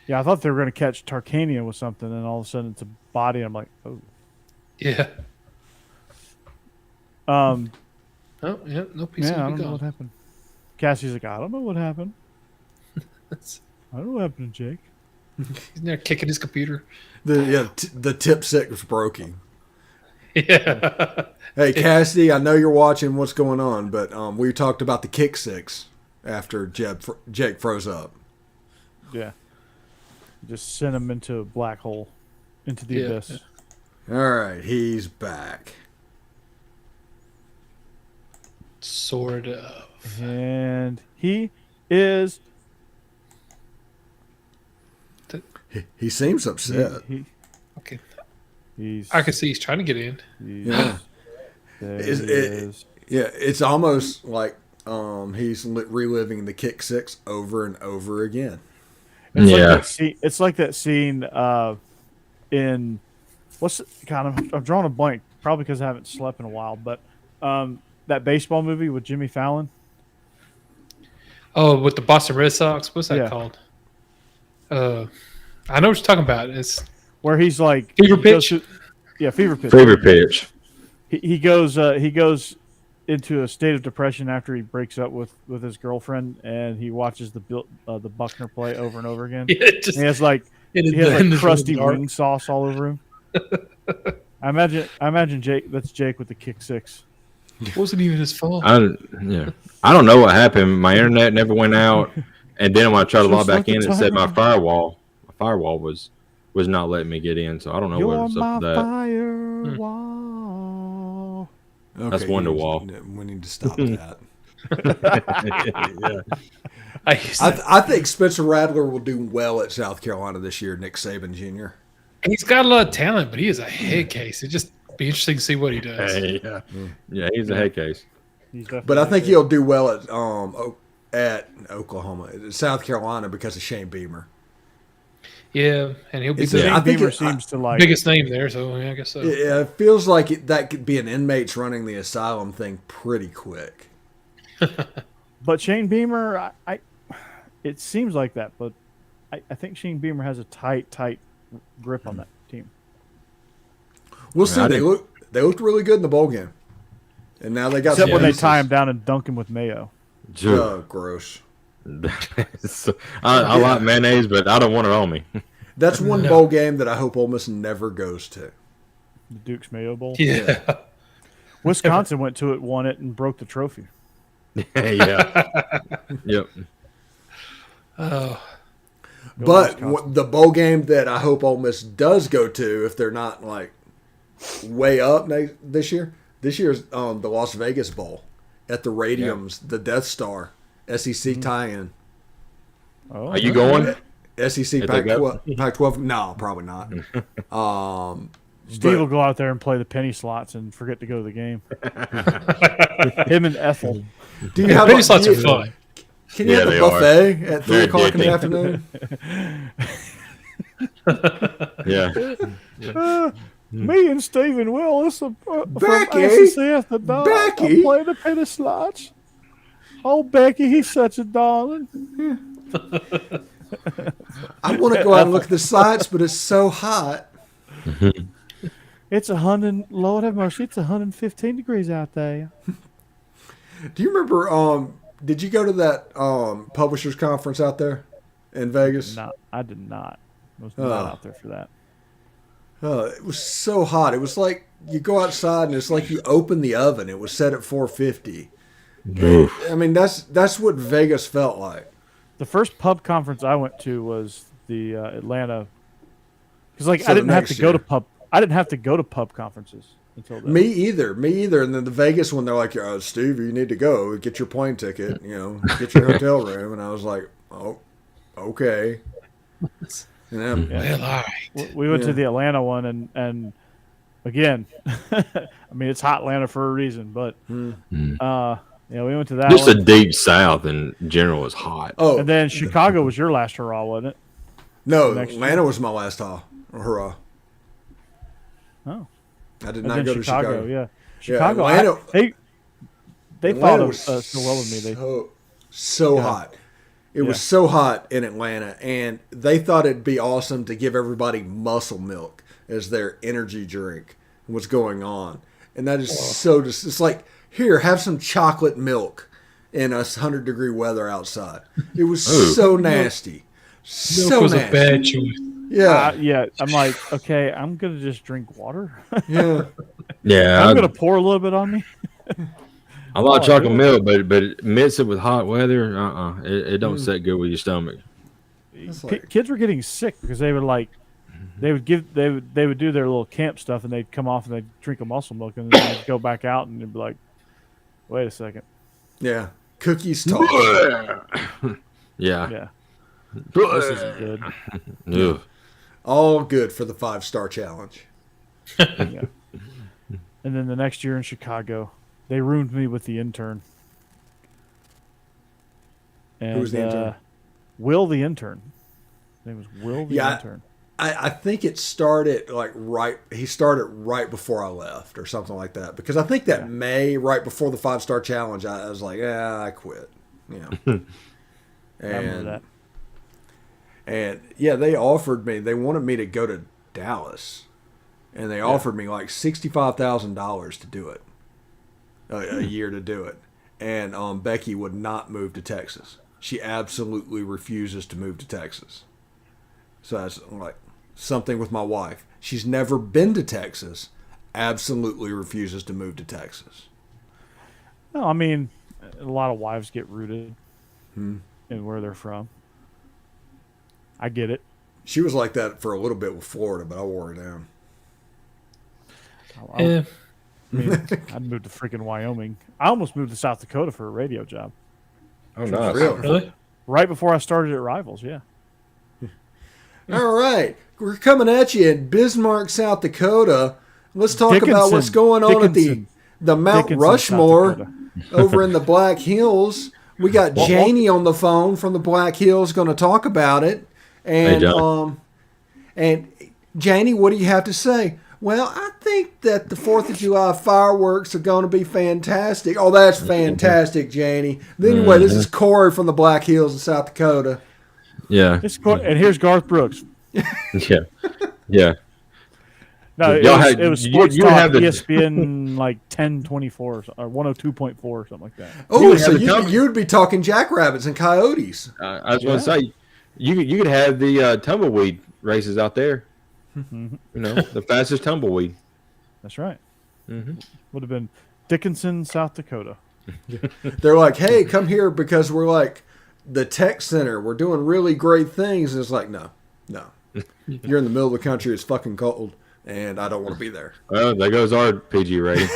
A: Yeah, I thought they were going to catch Tarkanian with something, and all of a sudden it's a body. I'm like, oh.
D: Yeah. Oh, yeah. No piece
A: I
D: of
A: don't know what happened. Cassie's like, I don't know what happened. I don't know what happened to Jake.
D: He's in there kicking his computer.
C: The tip six was broken.
D: Yeah.
C: Hey, Cassidy, I know you're watching what's going on, but we talked about the kick six after Jake froze up.
A: Yeah. Just send him into a black hole, into the abyss.
C: All right, he's back.
D: Sort of.
A: And he is.
C: He seems upset.
D: Okay.
A: He's.
D: I can see he's trying to get in.
C: Yeah.
A: There
C: Is
A: he
C: it-
A: is.
C: Yeah, it's almost like he's reliving the kick six over and over again.
A: It's
B: Yeah.
A: like that scene, it's like that scene in what's I'm drawing a blank, probably because I haven't slept in a while, but that baseball movie with Jimmy Fallon.
D: Oh, with the Boston Red Sox? What's that
A: Yeah.
D: called? I know what you're talking about. It's
A: Where he's like
D: Fever
A: he goes
D: Pitch?
A: Fever Pitch.
B: Fever pitch.
A: He goes into a state of depression after he breaks up with his girlfriend, and he watches the Buckner play over and over again.
D: yeah,
A: And he has like crusty wing sauce all over him. I imagine Jake. That's Jake with the kick six.
D: Wasn't even his fault.
B: I don't know what happened. My internet never went out, and then when I tried to log
A: Just
B: back
A: like the
B: in, it said my
A: timer.
B: firewall was not letting me get in. So I don't know
A: You're
B: what's
A: my
B: up with that.
A: firewall.
C: Okay,
B: That's Wonderwall.
C: We need to stop that.
B: Yeah.
C: I think Spencer Rattler will do well at South Carolina this year. Nick Saban Jr.
D: He's got a lot of talent, but he is a head case. It just be interesting to see what he does.
B: Yeah, he's a head case.
C: But I think he'll do well at Oklahoma, South Carolina, because of Shane Beamer.
D: Yeah, and he'll be
C: It's-
D: the
C: I think
A: Beamer
C: it-
A: seems to like
D: biggest name there, so yeah, I guess so.
C: It feels like that could be an inmates running the asylum thing pretty quick.
A: But Shane Beamer, it seems like that, but I think Shane Beamer has a tight grip on that team.
C: We'll see. They looked really good in the bowl game, and now they got
A: Except
C: some
A: when they
C: pieces.
A: tie him down and dunk him with mayo.
C: Oh, gross.
B: I like mayonnaise, but I don't want it on me.
C: That's one bowl game that I hope Ole Miss never goes to.
A: The Duke's Mayo Bowl.
D: Yeah.
A: Wisconsin went to it, won it, and broke the trophy.
B: Yeah. Yep.
D: Oh,
C: But
A: Wisconsin.
C: the bowl game that I hope Ole Miss does go to, if they're not like way up this year is the Las Vegas Bowl at the Radiums, the Death Star, SEC tie-in.
A: Oh,
B: Are you going?
C: SEC
B: If they go?
C: Pac-12? No, probably not.
A: Steve will go out there and play the penny slots and forget to go to the game. Him and Ethel.
C: Do you have
D: penny slots are fun.
C: Can you
B: Yeah,
C: have a
B: they are.
C: buffet at 3
B: They're
C: o'clock in the
B: addicting.
C: afternoon?
B: Yeah.
A: Me and Stephen Willis from
C: Becky!
A: SCCS, the dog.
C: Becky!
A: Play the penny slots. Oh, Becky, he's such a darling.
C: I want to go out and look at the sites, but it's so hot.
A: It's 100. Lord have mercy. It's 115 degrees out there.
C: Do you remember? Did you go to that publishers conference out there in Vegas?
A: No, I did not. I was not out there for that.
C: It was so hot. It was like you go outside and it's like you open the oven. It was set at 450. I mean, that's what Vegas felt like.
A: The first pub conference I went to was the Atlanta, because
C: So
A: I didn't have
C: next
A: to go to
C: year.
A: pub. I didn't have to go to pub conferences until then.
C: Me either. And then the Vegas one, they're like, Steve, you need to go. Get your plane ticket, get your hotel room. And I was like, oh, okay. And then,
D: Well, all right.
A: We went to the Atlanta one, and again, I mean, it's hot Atlanta for a reason, but we went to that
B: Just
A: one.
B: the deep South in general is hot.
C: oh,
A: And then Chicago was your last hurrah, wasn't it?
C: no,
A: next
C: Atlanta was my last hurrah.
A: Oh.
C: I did
A: And
C: not
A: then
C: go to Chicago.
A: yeah. Chicago,
C: Atlanta-
A: they
C: Atlanta
A: fought
C: was
A: so well with me.
C: so hot. It was so hot in Atlanta, and they thought it'd be awesome to give everybody muscle milk as their energy drink. What's going on? And that is it's like, here, have some chocolate milk in 100-degree weather outside. It was so nasty.
D: Milk
C: So
D: was
C: nasty.
D: a bad choice.
C: Yeah.
A: I'm like, okay, I'm gonna just drink water.
C: Yeah.
B: Yeah,
A: I'm gonna pour a little bit on me.
B: I like
A: Oh,
B: chocolate
A: really?
B: milk, but mix it with hot weather. It don't set good with your stomach.
C: like-
A: Kids were getting sick because they would they would do their little camp stuff, and they'd come off and they'd drink a muscle milk, and then they'd go back out and they'd be like, wait a second.
C: Yeah. Cookies talk.
B: Yeah.
A: Yeah, this isn't good.
B: Ugh.
C: All good for the 5-star challenge.
A: Yeah. And then the next year in Chicago, they ruined me with the intern. And,
C: Who was the intern?
A: Will the intern. His name was Will the
C: Yeah,
A: intern.
C: I think it started he started right before I left or something like that. Because I think that May, right before the 5-star challenge, I was like, I quit. Yeah.
A: I remember that.
C: And they wanted me to go to Dallas. And they offered me like $65,000 to do it. A year to do it. And Becky would not move to Texas. She absolutely refuses to move to Texas. So that's like something with my wife. She's never been to Texas, absolutely refuses to move to Texas.
A: No, I mean, a lot of wives get rooted in where they're from. I get it.
C: She was like that for a little bit with Florida, but I wore her down.
D: Yeah.
A: I mean, I'd moved to freaking Wyoming. I almost moved to South Dakota for a radio job.
B: Oh, nice.
D: Really?
A: Right before I started at Rivals, yeah.
C: All right. We're coming at you in Bismarck, South Dakota. Let's talk about what's going on at the Mount
A: Dickinson,
C: Rushmore
A: South Dakota.
C: over in the Black Hills. We got Janie on the phone from the Black Hills going to talk about it. And
B: John.
C: and Janie, what do you have to say? Well, I think that the 4th of July fireworks are going to be fantastic. Oh, that's fantastic, Janie. Anyway, this is Corey from the Black Hills in South Dakota.
B: Yeah.
A: And here's Garth Brooks.
B: Yeah. Yeah.
A: No, it was
B: you
A: Sports Talk,
B: have the-
A: ESPN like 1024 or 102.4 or something like that.
C: Oh, so
B: have the company.
C: you'd be talking jackrabbits and coyotes.
B: I was going to say, you could have the tumbleweed races out there. The fastest tumbleweed.
A: That's right.
B: Mm-hmm.
A: Would have been Dickinson, South Dakota.
C: They're like, hey, come here because we're like the tech center. We're doing really great things. And it's like, no. You're in the middle of the country. It's fucking cold, and I don't want to be there.
B: Well, there goes our PG rating.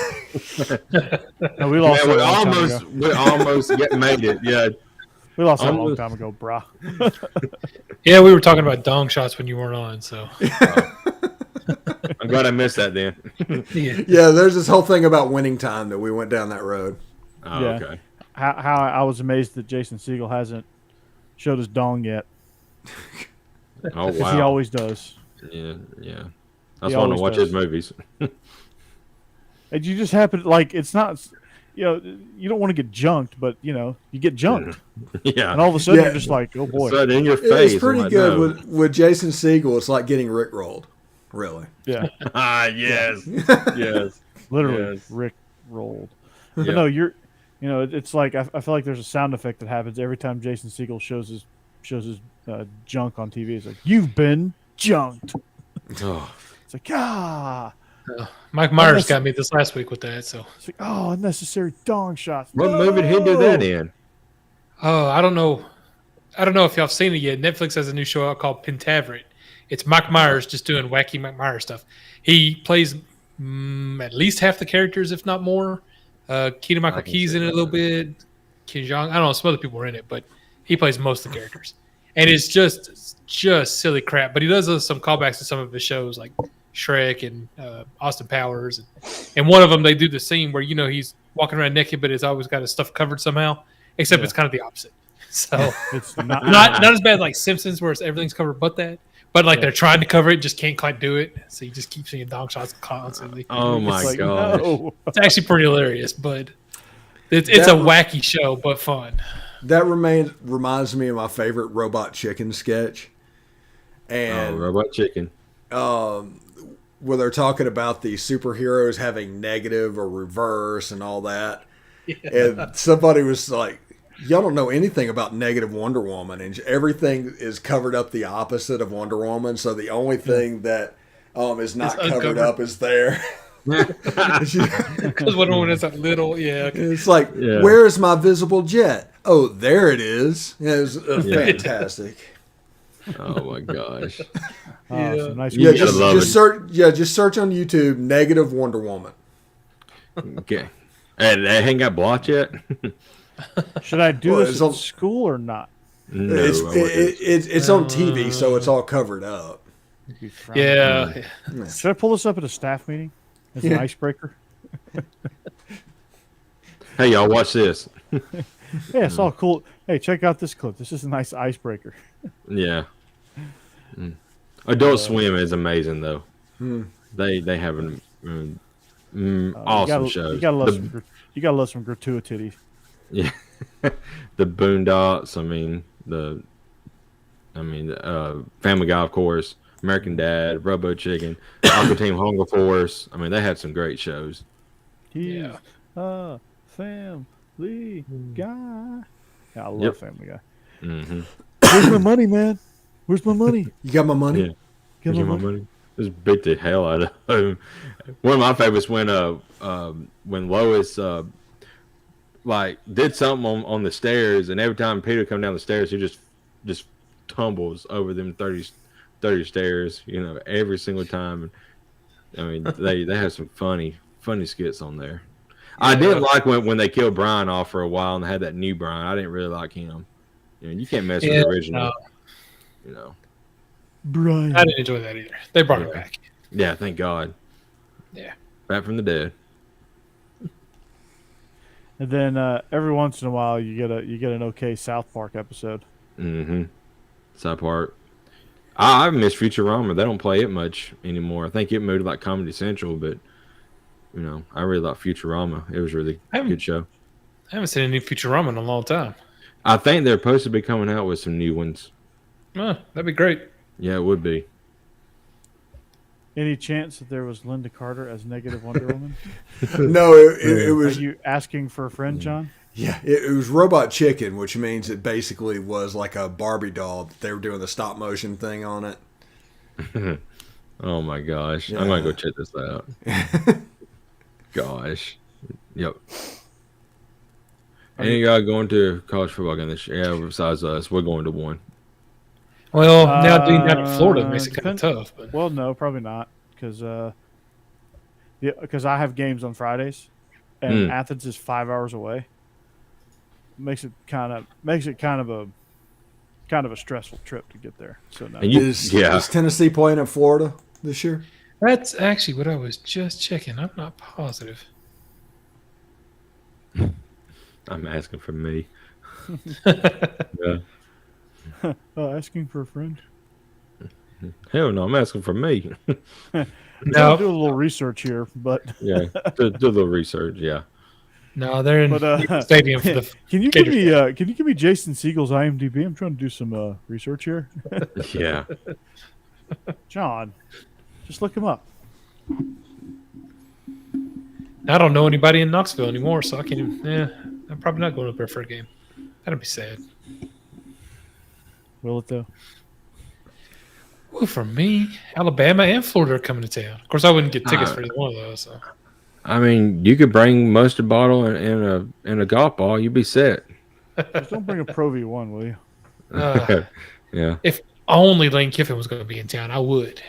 A: No, we lost.
B: Yeah,
A: a long time ago.
B: we almost made it. Yeah.
A: We lost that a long
B: almost.
A: time ago, brah.
D: Yeah, we were talking about dong shots when you weren't on, so.
B: I'm glad I missed that then.
D: Yeah.
C: Yeah, there's this whole thing about winning time that we went down that road.
B: Oh,
A: Yeah.
B: okay.
A: How I was amazed that Jason Segel hasn't showed his dong yet,
B: Oh,
A: because
B: wow.
A: he always does.
B: Yeah.
A: He
B: That's why I want
A: always
B: to watch
A: does.
B: his movies.
A: And you just happen it's not, you don't want to get junked, but you get junked,
B: Yeah.
A: and all of a sudden
C: Yeah.
A: you're just like, oh boy.
B: So in your face.
C: It's pretty
B: I'm like,
C: good
B: no.
C: with Jason Segel. It's like getting rickrolled. Really?
A: Yeah,
B: Yes. Yes.
A: literally
B: Yes.
A: Rick rolled.
B: Yeah.
A: But no, it's like I feel like there's a sound effect that happens every time Jason Segel shows his junk on TV. It's like, you've been junked.
B: Oh.
A: It's like, ah.
D: Mike Myers got me this last week with that. So
A: It's like, oh, unnecessary dong shots.
B: What movie did he do that in?
D: I don't know if y'all have seen it yet. Netflix has a new show out called Pentaveret. It's Mike Myers just doing wacky Mike Myers stuff. He plays at least half the characters, if not more. Keita Michael Key's in it a little bit. Ken Jeong, I don't know, some other people are in it, but he plays most of the characters. And it's just silly crap. But he does some callbacks to some of his shows, like Shrek and Austin Powers. And one of them, they do the scene where, he's walking around naked, but it's always got his stuff covered somehow, except it's kind of the opposite. So
A: It's not
D: not as bad like Simpsons, where everything's covered but that. But they're trying to cover it, just can't quite do it. So you just keep seeing dong shots constantly.
B: Oh my
A: like,
B: gosh.
A: no.
D: It's actually pretty hilarious, but it's a wacky show, but fun.
C: That reminds me of my favorite Robot Chicken sketch. And
B: Robot Chicken.
C: where they're talking about the superheroes having negative or reverse and all that. Yeah. And somebody was like, y'all don't know anything about negative Wonder Woman, and everything is covered up the opposite of Wonder Woman. So the only thing that is not covered up is there.
D: Because Wonder Woman is a little,
C: It's like, where is my visible jet? Oh, there it is. It's fantastic.
B: Oh my gosh.
A: Nice
C: just search on YouTube negative Wonder Woman.
B: Okay. And they ain't got blocked yet?
A: Should I do this at school or not?
B: No,
C: it's on TV, so it's all covered up.
D: Yeah.
A: Should I pull this up at a staff meeting as an icebreaker?
B: Hey, y'all, watch this.
A: Yeah, it's all cool. Hey, check out this clip. This is a nice icebreaker.
B: Yeah. Adult Swim is amazing, though. They have an awesome shows.
A: You gotta love some gratuity.
B: Yeah. The Boondocks. Family Guy, of course. American Dad, Robo Chicken, Aqua Team Hunger Force. They had some great shows.
A: He's a family guy. Yeah, I love Family Guy.
B: Mm-hmm.
A: Where's my money, man? Where's my money?
C: You got my money?
B: Yeah. Get my money. Just beat the hell out of him. One of my favorites when Lois did something on the stairs, and every time Peter come down the stairs, he just tumbles over them 30 stairs, every single time. They have some funny skits on there. Yeah. I didn't like when they killed Brian off for a while and they had that new Brian. I didn't really like him. You can't mess with the original.
A: Brian.
D: I didn't enjoy that either. They brought it back.
B: Yeah, thank God.
D: Yeah.
B: Back from the dead.
A: And then every once in a while you get an okay South Park episode.
B: Mm-hmm. South Park. I miss Futurama. They don't play it much anymore. I think it moved to like Comedy Central, but I really like Futurama. It was a really good show.
D: I haven't seen any Futurama in a long time.
B: I think they're supposed to be coming out with some new ones.
D: Oh, that'd be great.
B: Yeah, it would be.
A: Any chance that there was Linda Carter as negative Wonder Woman?
C: No, it was.
A: Are you asking for a friend, John?
C: Yeah, it was Robot Chicken, which means it basically was like a Barbie doll. They were doing the stop motion thing on it.
B: Oh my gosh. Yeah. I'm going to go check this out. Gosh. Yep. Any guy going to college football game this year? Yeah, besides us, we're going to one.
D: Well, now being down in Florida makes it kind of tough. But.
A: Well, no, probably not, because I have games on Fridays, and Athens is 5 hours away. Makes it kind of a stressful trip to get there. So no.
C: Is Tennessee playing in Florida this year?
D: That's actually what I was just checking. I'm not positive.
B: I'm asking for me.
A: Yeah. Asking for a friend?
B: Hell no, I'm asking for me.
A: No, do a little research here, but
B: yeah, do a little research. Yeah.
D: No, they're in the stadium for the.
A: Can you give me Jason Segel's IMDb? I'm trying to do some research here.
B: Yeah.
A: John. Just look him up.
D: I don't know anybody in Knoxville anymore, so I can't even. Yeah, I'm probably not going up there for a game. That'd be sad.
A: Will it though?
D: Well, for me, Alabama and Florida are coming to town. Of course, I wouldn't get tickets for either one of those. So.
B: I mean, you could bring mustard bottle and a golf ball. You'd be set.
A: Just don't bring a Pro V1, will you?
B: Yeah.
D: If only Lane Kiffin was going to be in town, I would.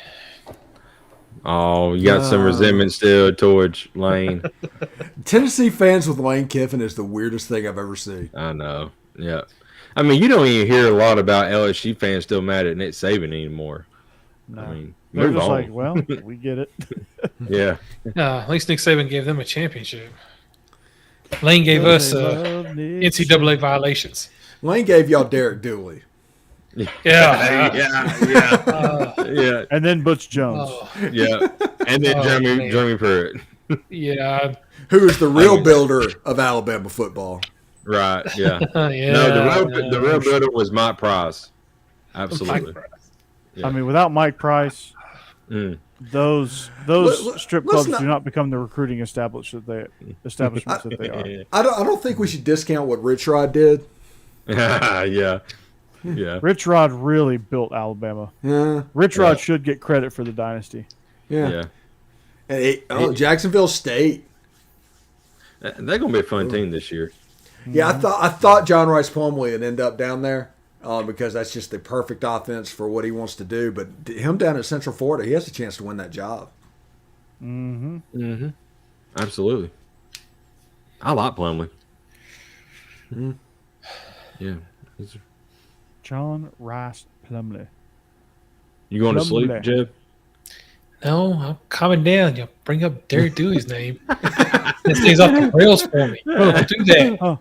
B: Oh, you got some resentment still towards Lane.
C: Tennessee fans with Lane Kiffin is the weirdest thing I've ever seen.
B: I know. Yeah. I mean, you don't even hear a lot about LSU fans still mad at Nick Saban anymore.
A: No.
B: I mean,
A: They're
B: move
A: just
B: on.
A: like, well, we get it.
B: Yeah.
D: At least Nick Saban gave them a championship. Lane gave us NCAA violations.
C: Lane gave y'all Derek Dooley.
D: Yeah.
B: Yeah.
A: And then Butch Jones.
B: Yeah. And then Jeremy Pruitt.
D: Yeah.
C: Who is the real builder of Alabama football?
B: Right. Yeah.
D: Yeah.
B: No, the real builder was Mike Price. Absolutely. Yeah.
A: I mean, without Mike Price, those strip clubs do not become the recruiting establishments that they are.
C: I don't think we should discount what Rich Rod did.
B: Yeah.
A: Rich Rod really built Alabama.
C: Yeah.
A: Rich Rod should get credit for the dynasty.
C: Yeah. And Jacksonville State.
B: They're gonna be a fun team this year.
C: Yeah, I thought John Rice Plumlee would end up down there because that's just the perfect offense for what he wants to do. But him down at Central Florida, he has a chance to win that job.
B: Absolutely. I like Plumlee. Yeah.
A: John Rice Plumlee.
B: You going to sleep,
A: Plumlee.
B: Jeb?
D: No, I'm calming down. You bring up Derek Dewey's name. This thing's off the rails for me. Oh, don't do that.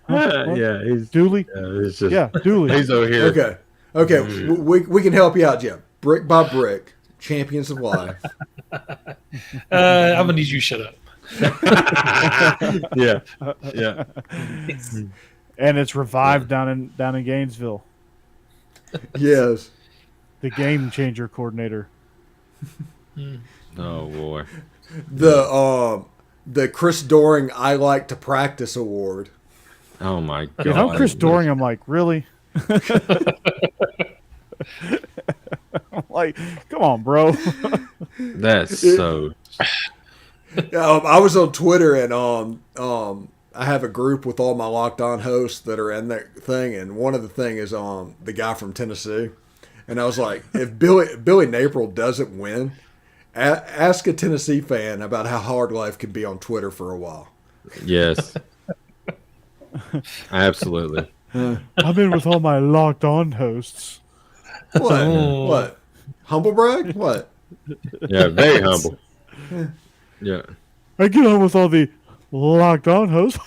A: What?
B: Yeah, he's
A: Dooley?
B: it's just,
A: Yeah, Dooley.
B: he's over here.
C: Okay. We can help you out, Jim. Brick by brick, champions of life.
D: I'm gonna need you to shut up.
B: Yeah.
A: And it's revived down in Gainesville.
C: Yes.
A: The game changer coordinator.
B: Oh boy.
C: The Chris Doring I Like to Practice Award.
B: Oh my god.
A: If I'm Chris Doring, I'm like, really? I'm like, come on, bro.
B: That's so.
C: I was on Twitter and I have a group with all my Locked On hosts that are in that thing, and one of the thing is the guy from Tennessee, and I was like, if Billy Napier doesn't win, ask a Tennessee fan about how hard life can be on Twitter for a while.
B: Yes. Absolutely.
A: I'm in with all my Locked On hosts.
C: What? What? Humble brag? What?
B: Yeah, very humble. Yeah.
A: I get on with all the Locked On hosts.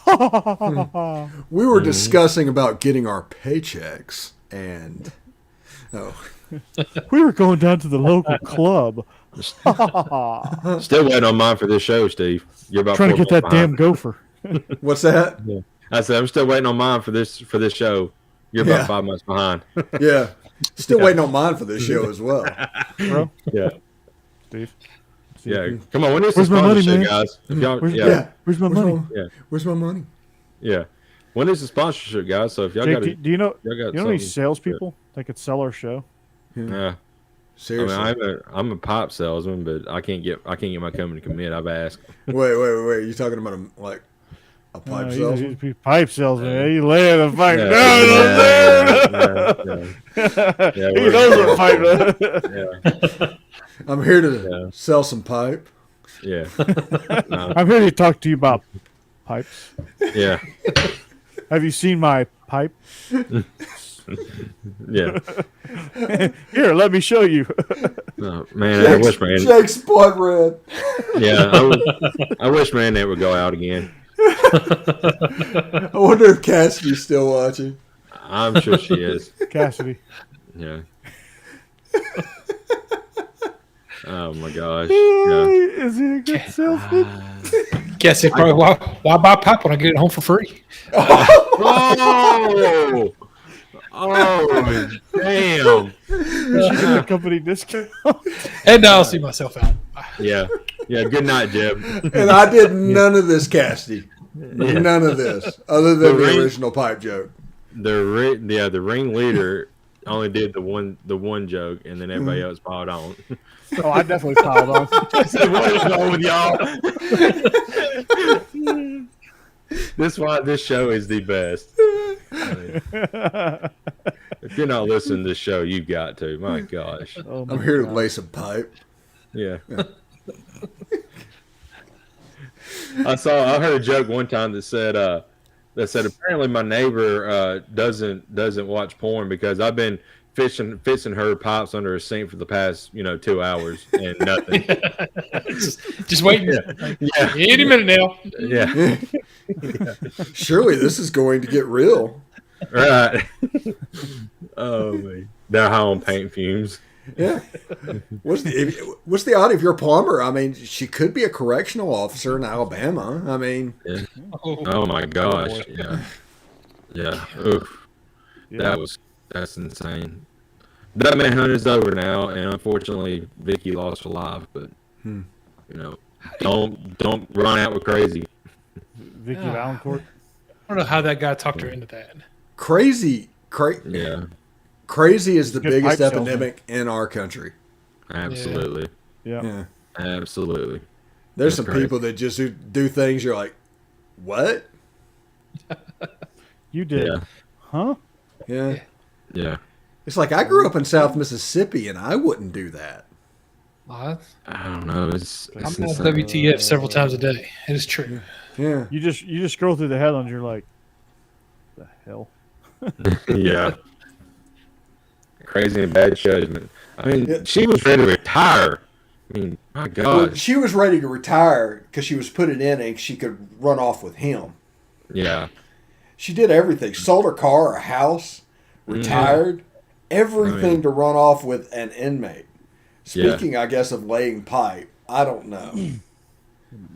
C: We were discussing about getting our paychecks, and
A: We were going down to the local club.
B: Still waiting on mine for this show, Steve. You're about
A: Trying to
B: 4
A: get that
B: months
A: damn
B: behind.
A: gopher.
C: what's that?
B: Yeah. I said I'm still waiting on mine for this show. You're about 5 months behind.
C: Yeah. Still waiting on mine for this show as well.
A: Bro,
B: Yeah.
A: Steve.
B: Yeah. Come on, when is
A: Where's
B: the
A: my money,
B: sponsorship,
A: man?
B: guys? If y'all,
A: Where's,
B: yeah.
A: Where's my money?
C: Where's my money?
B: Yeah. When is the sponsorship, guys? So if y'all
A: Jake,
B: got
A: do you know
B: y'all got
A: any
B: something-
A: salespeople that could sell our show?
B: Yeah.
C: Seriously.
B: I mean, I'm a pipe salesman, but I can't get my company to commit. I've asked.
C: Wait. You talking about a pipe salesman?
A: He's a pipe salesman. Yeah. He laying the pipe down.
B: Yeah,
A: He knows what pipe.
C: I'm here to sell some pipe.
B: Yeah. No,
A: I'm here to talk to you about pipes.
B: yeah.
A: Have you seen my pipe?
B: Yeah.
A: Here, let me show you.
B: No, man, I wish
C: Jake's blood red.
B: Yeah, I wish that would go out again.
C: I wonder if Cassidy's still watching.
B: I'm sure she is.
A: Cassidy.
B: Yeah. Oh my gosh. Yeah.
A: Is he a good salesman?
D: Guess it probably why buy pipe when I get it home for free?
B: Oh! Oh, damn.
A: You should get a company discount.
D: And now I'll see myself out.
B: Yeah. Yeah. Good night, Jeb.
C: And I did none of this, Cassidy. None of this, other than the original pipe joke.
B: The ringleader only did the one joke, and then everybody else piled on.
A: Oh, I definitely piled on.
B: What is wrong with y'all? This show is the best. If you're not listening to this show, you've got to. My gosh.
A: Oh my
C: I'm here to
A: God.
C: lay some pipe.
B: Yeah. I heard a joke one time that said apparently my neighbor doesn't watch porn because I've been fixing her pipes under her sink for the past 2 hours and nothing.
D: Just waiting.
B: Yeah.
D: Any minute now.
B: Yeah.
C: Surely this is going to get real.
B: Right. Oh man. They're high on paint fumes.
C: Yeah. What's the odd if you're a plumber? I mean, she could be a correctional officer in Alabama. I mean,
B: Yeah. Oh my gosh. Yeah. Yeah. Oof.
A: Yeah.
B: That's insane. That manhunt is over now, and unfortunately, Vicky lost her life. But don't run out with crazy.
A: Vicky Valancourt.
D: I don't know how that guy talked her into that.
C: crazy
B: Yeah.
C: Crazy is the
A: Good
C: biggest
A: pipe salesman.
C: epidemic in our country.
B: Absolutely.
A: Yeah.
C: Yeah.
B: Absolutely.
C: There's
B: That's
C: some
B: crazy.
C: people that just do things you're like, what?
A: You did.
B: Yeah.
A: Huh?
C: Yeah.
B: Yeah.
C: It's like I grew up in South Mississippi and I wouldn't do that.
D: I
B: I don't know. It's
D: I'm on
B: insane.
D: WTF several times a day. It is true.
C: Yeah.
A: You just scroll through the headlines. You're like, the hell?
B: Yeah. Crazy and bad judgment. I mean,
C: Yeah.
B: she was ready to retire. I mean, my
C: Well,
B: God.
C: she was ready to retire because she was put it in and she could run off with him.
B: Yeah.
C: She did everything. Sold her car, a house, retired, everything to run off with an inmate. Speaking, I guess, of laying pipe, I don't know.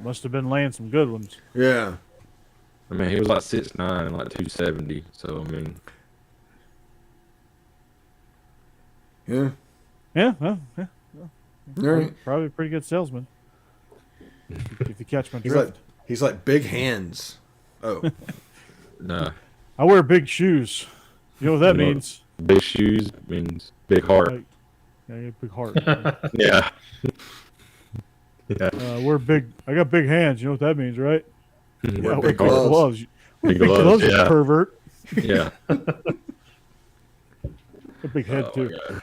A: Must have been laying some good ones.
C: Yeah.
B: I mean, he was like 6'9", like 270. So, I mean,
C: Yeah.
A: Yeah. Well, yeah.
C: All right.
A: Probably a pretty good salesman. If you catch my
C: He's
A: drift.
C: like big hands. Oh.
B: nah.
A: I wear big shoes. You know what that
B: You know-
A: means?
B: Big shoes means big heart.
A: Like, yeah, I got a big heart.
B: Yeah. Yeah.
A: I got big hands. You know what that means, right? Yeah, I wear
C: big
A: big
C: gloves.
A: gloves.
B: Big
A: Big
B: gloves,
A: gloves, you
B: yeah.
A: pervert.
B: Yeah.
A: A big head
B: Oh,
A: too.
B: my God.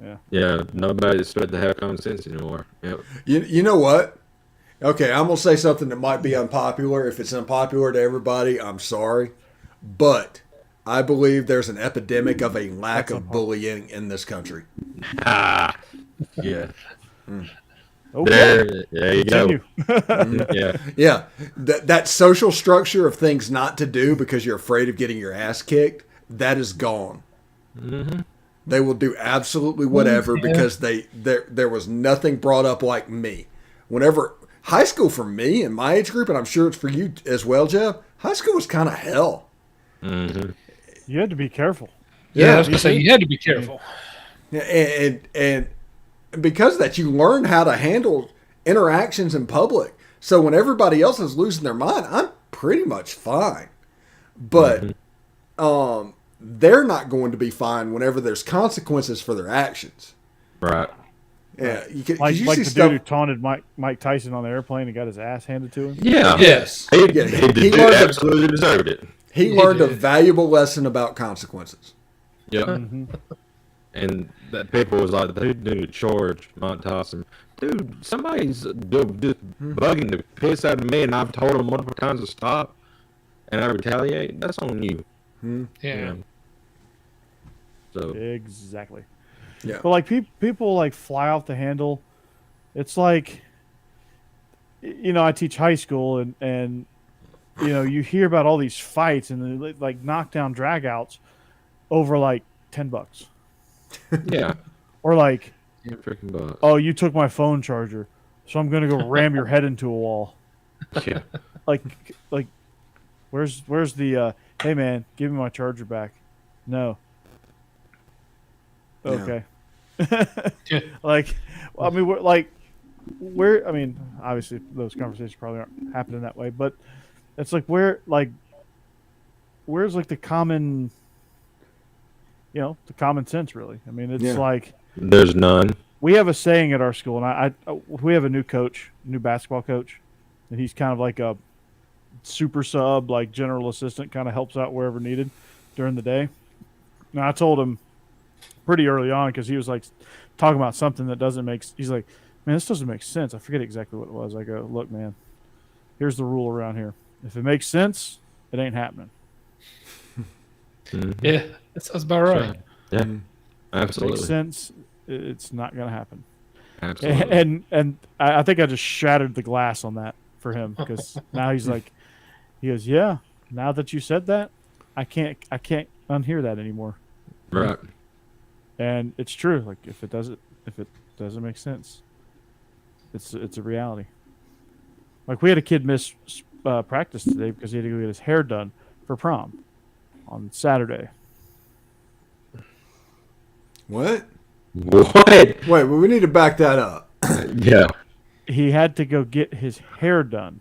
A: Yeah.
B: Yeah. Nobody expect to have common sense anymore. Yep.
C: You know what? Okay, I'm going to say something that might be unpopular. If it's unpopular to everybody, I'm sorry. But I believe there's an epidemic of a lack of bullying in this country.
B: Ah. Yeah.
A: Okay.
B: There you go.
A: Continue.
B: Yeah.
C: Yeah, that social structure of things not to do because you're afraid of getting your ass kicked, that is gone. They will do absolutely whatever because there was nothing brought up like me. Whenever high school for me and my age group, and I'm sure it's for you as well, Jeff, high school was kind of hell.
A: You had to be careful.
D: Yeah, I was going to say, you had to be careful.
C: And because of that, you learn how to handle interactions in public. So when everybody else is losing their mind, I'm pretty much fine. But they're not going to be fine whenever there's consequences for their actions.
B: Right.
C: Yeah, you can,
A: Like
C: you
A: the
C: see
A: dude
C: stuff.
A: who taunted Mike Tyson on the airplane and got his ass handed to him.
B: Yeah.
C: Yes,
B: He
C: he learned
B: absolutely deserved it.
C: he learned a valuable lesson about consequences.
B: Yep. And that paper was like, dude, George Mount Tyson. Dude, somebody's just bugging the piss out of me, and I've told them multiple times to stop, and I retaliate. That's on you.
D: Yeah.
B: So,
A: Exactly.
C: Yeah.
A: But like people like fly off the handle. It's like, I teach high school and you hear about all these fights and they like knockdown dragouts over like $10.
B: yeah.
A: Or like,
B: Yeah, freaking butt.
A: oh, you took my phone charger, so I'm gonna go ram your head into a wall.
B: Yeah.
A: Like, where's the hey man, give me my charger back. No.
C: Yeah.
A: Okay.
D: Yeah.
A: Like, I mean, I mean, obviously those conversations probably aren't happening that way, but it's like where's like the common, the common sense really. I mean, it's like
B: There's none.
A: we have a saying at our school, and we have a new basketball coach, and he's kind of like a super sub, like general assistant, kind of helps out wherever needed during the day. Now I told him pretty early on because he was like talking about something that doesn't make. He's like, man, this doesn't make sense. I forget exactly what it was. I go, look, man, here's the rule around here. If it makes sense, it ain't happening.
D: Yeah, that sounds about right.
B: Yeah,
A: If it
B: absolutely.
A: makes sense, it's not going to happen.
B: Absolutely.
A: And I think I just shattered the glass on that for him because now he goes, yeah. Now that you said that, I can't unhear that anymore.
B: Right.
A: And it's true. Like if it doesn't make sense, it's a reality. Like we had a kid miss practice today because he had to go get his hair done for prom on Saturday.
C: What?
B: What?
C: Wait, well, we need to back that up.
B: Yeah.
A: He had to go get his hair done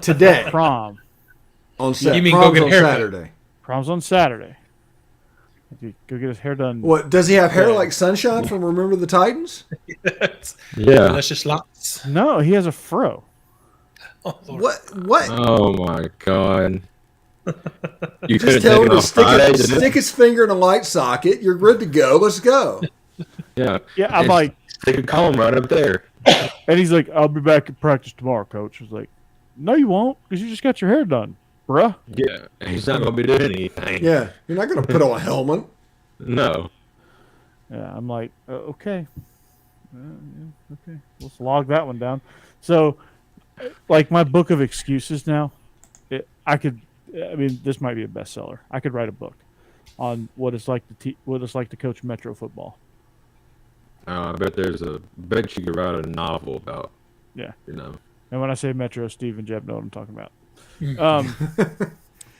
C: Today
A: prom.
C: on
D: You mean
C: prom's
D: go get
C: on
D: a haircut?
C: Saturday.
A: Prom's on Saturday. He go get his hair done.
C: What does he have hair
A: Yeah.
C: like Sunshine from Remember the Titans?
B: Yeah.
D: That's just lots.
A: No, he has a fro.
D: Oh, Lord.
C: What?
B: Oh my God. You could
C: Just
B: have
C: tell
B: taken
C: him to
B: off Friday.
C: stick his finger in a light socket. You're good to go. Let's go.
B: Yeah.
A: Yeah, I'm
B: And
A: like,
B: stick a comb right up there.
A: and he's like, I'll be back at practice tomorrow, coach. I was like, no, you won't, because you just got your hair done, bruh.
B: Yeah. And he's not gonna be doing anything.
C: Yeah, you're not going to put on a helmet.
B: No.
A: Yeah, I'm like, okay. Yeah, okay. Let's log that one down. So, like my book of excuses now, this might be a bestseller. I could write a book on what it's like to coach Metro football.
B: I bet you could write a novel about.
A: Yeah.
B: You know.
A: And when I say Metro, Steve and Jeb know what I'm talking about.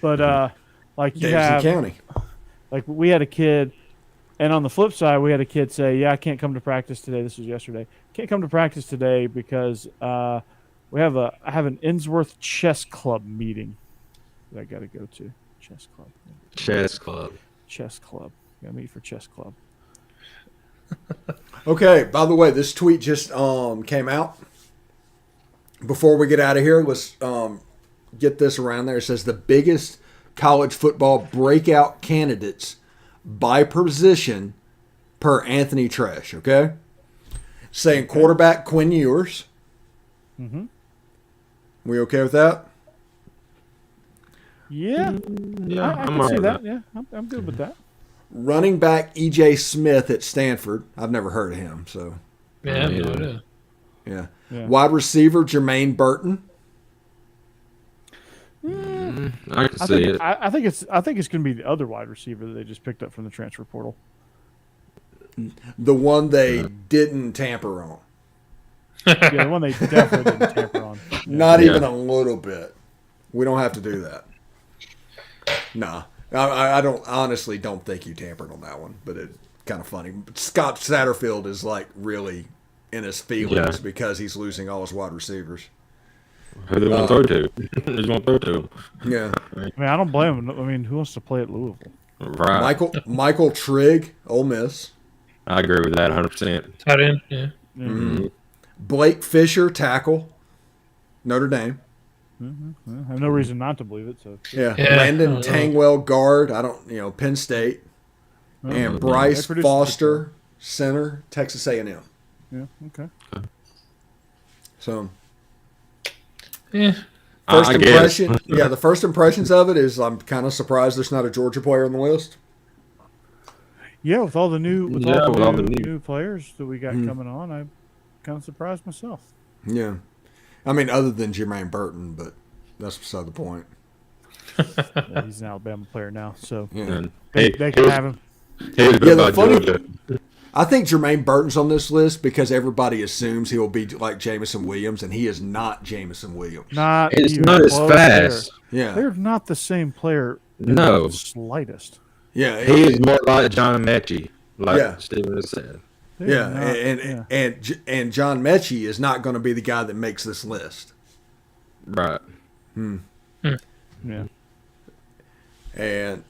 A: But like you
C: Davidson
A: have,
C: County.
A: like we had a kid, and on the flip side, we had a kid say, "Yeah, I can't come to practice today." This was yesterday. Can't come to practice today because I have an Innsworth Chess Club meeting that I got to go to. Chess Club. Chess Club. Got to meet for Chess Club.
C: Okay, by the way, this tweet just came out. Before we get out of here, let's get this around there. It says the biggest college football breakout candidates by position per Anthony Tresh, okay? Saying quarterback Quinn Ewers.
A: Mm-hmm.
C: We okay with that?
A: Yeah,
B: Yeah.
A: I
B: I'm
A: can
B: all
A: see
B: right
A: that.
B: with
A: Yeah, I'm good with that.
C: Running back E.J. Smith at Stanford. I've never heard of him, so
D: Yeah, no idea.
C: yeah.
A: Yeah.
C: Wide receiver Jermaine Burton.
B: I can see it.
A: I think it's going to be the other wide receiver that they just picked up from the transfer portal.
C: The one they didn't tamper on.
A: Yeah, the one they definitely didn't tamper on.
C: Not
B: Yeah.
C: even a little bit. We don't have to do that. Nah. I honestly don't think you tampered on that one, but it's kind of funny. Scott Satterfield is like really in his feelings because he's losing all his wide receivers.
B: Who they want to throw to? Who's going to throw to him?
C: Yeah.
A: I mean, I don't blame him. I mean, who wants to play at Louisville?
B: Right.
C: Michael Trigg, Ole Miss.
B: I agree with that 100%.
D: Tight end, yeah.
C: Mm-hmm. Blake Fisher, tackle, Notre Dame.
A: I have no reason not to believe it. So
C: Yeah.
D: Yeah,
C: Landon
D: I don't know.
C: Tangwell, guard. Penn State. And Bryce
A: They produced
C: Foster, center, Texas A&M.
A: yeah, okay.
C: So
D: Yeah.
C: first
B: I guess.
C: impression, the first impressions of it is I'm kind of surprised there's not a Georgia player on the list.
A: Yeah, with all the new
B: new
A: players that we got coming on, I'm kind of surprised myself.
C: Yeah. I mean, other than Jermaine Burton, but that's beside the point.
A: Yeah, he's an Alabama player now, so
C: Yeah.
B: And
A: they can have him.
B: Here's
C: Yeah, the
B: about
C: funny-
B: Georgia.
C: I think Jermaine Burton's on this list because everybody assumes he'll be like Jamison Williams, and he is not Jamison Williams.
A: Not
B: It's
A: even
B: not as
A: close
B: fast.
C: Yeah.
A: They're not the same player
B: No,
A: The slightest.
C: Yeah,
B: he is more like John Mechie, like
C: Yeah.
B: Stephen has said.
C: yeah,
A: Not-
C: and John Mechie is not going to be the guy that makes this list.
B: Right.
A: yeah.
C: And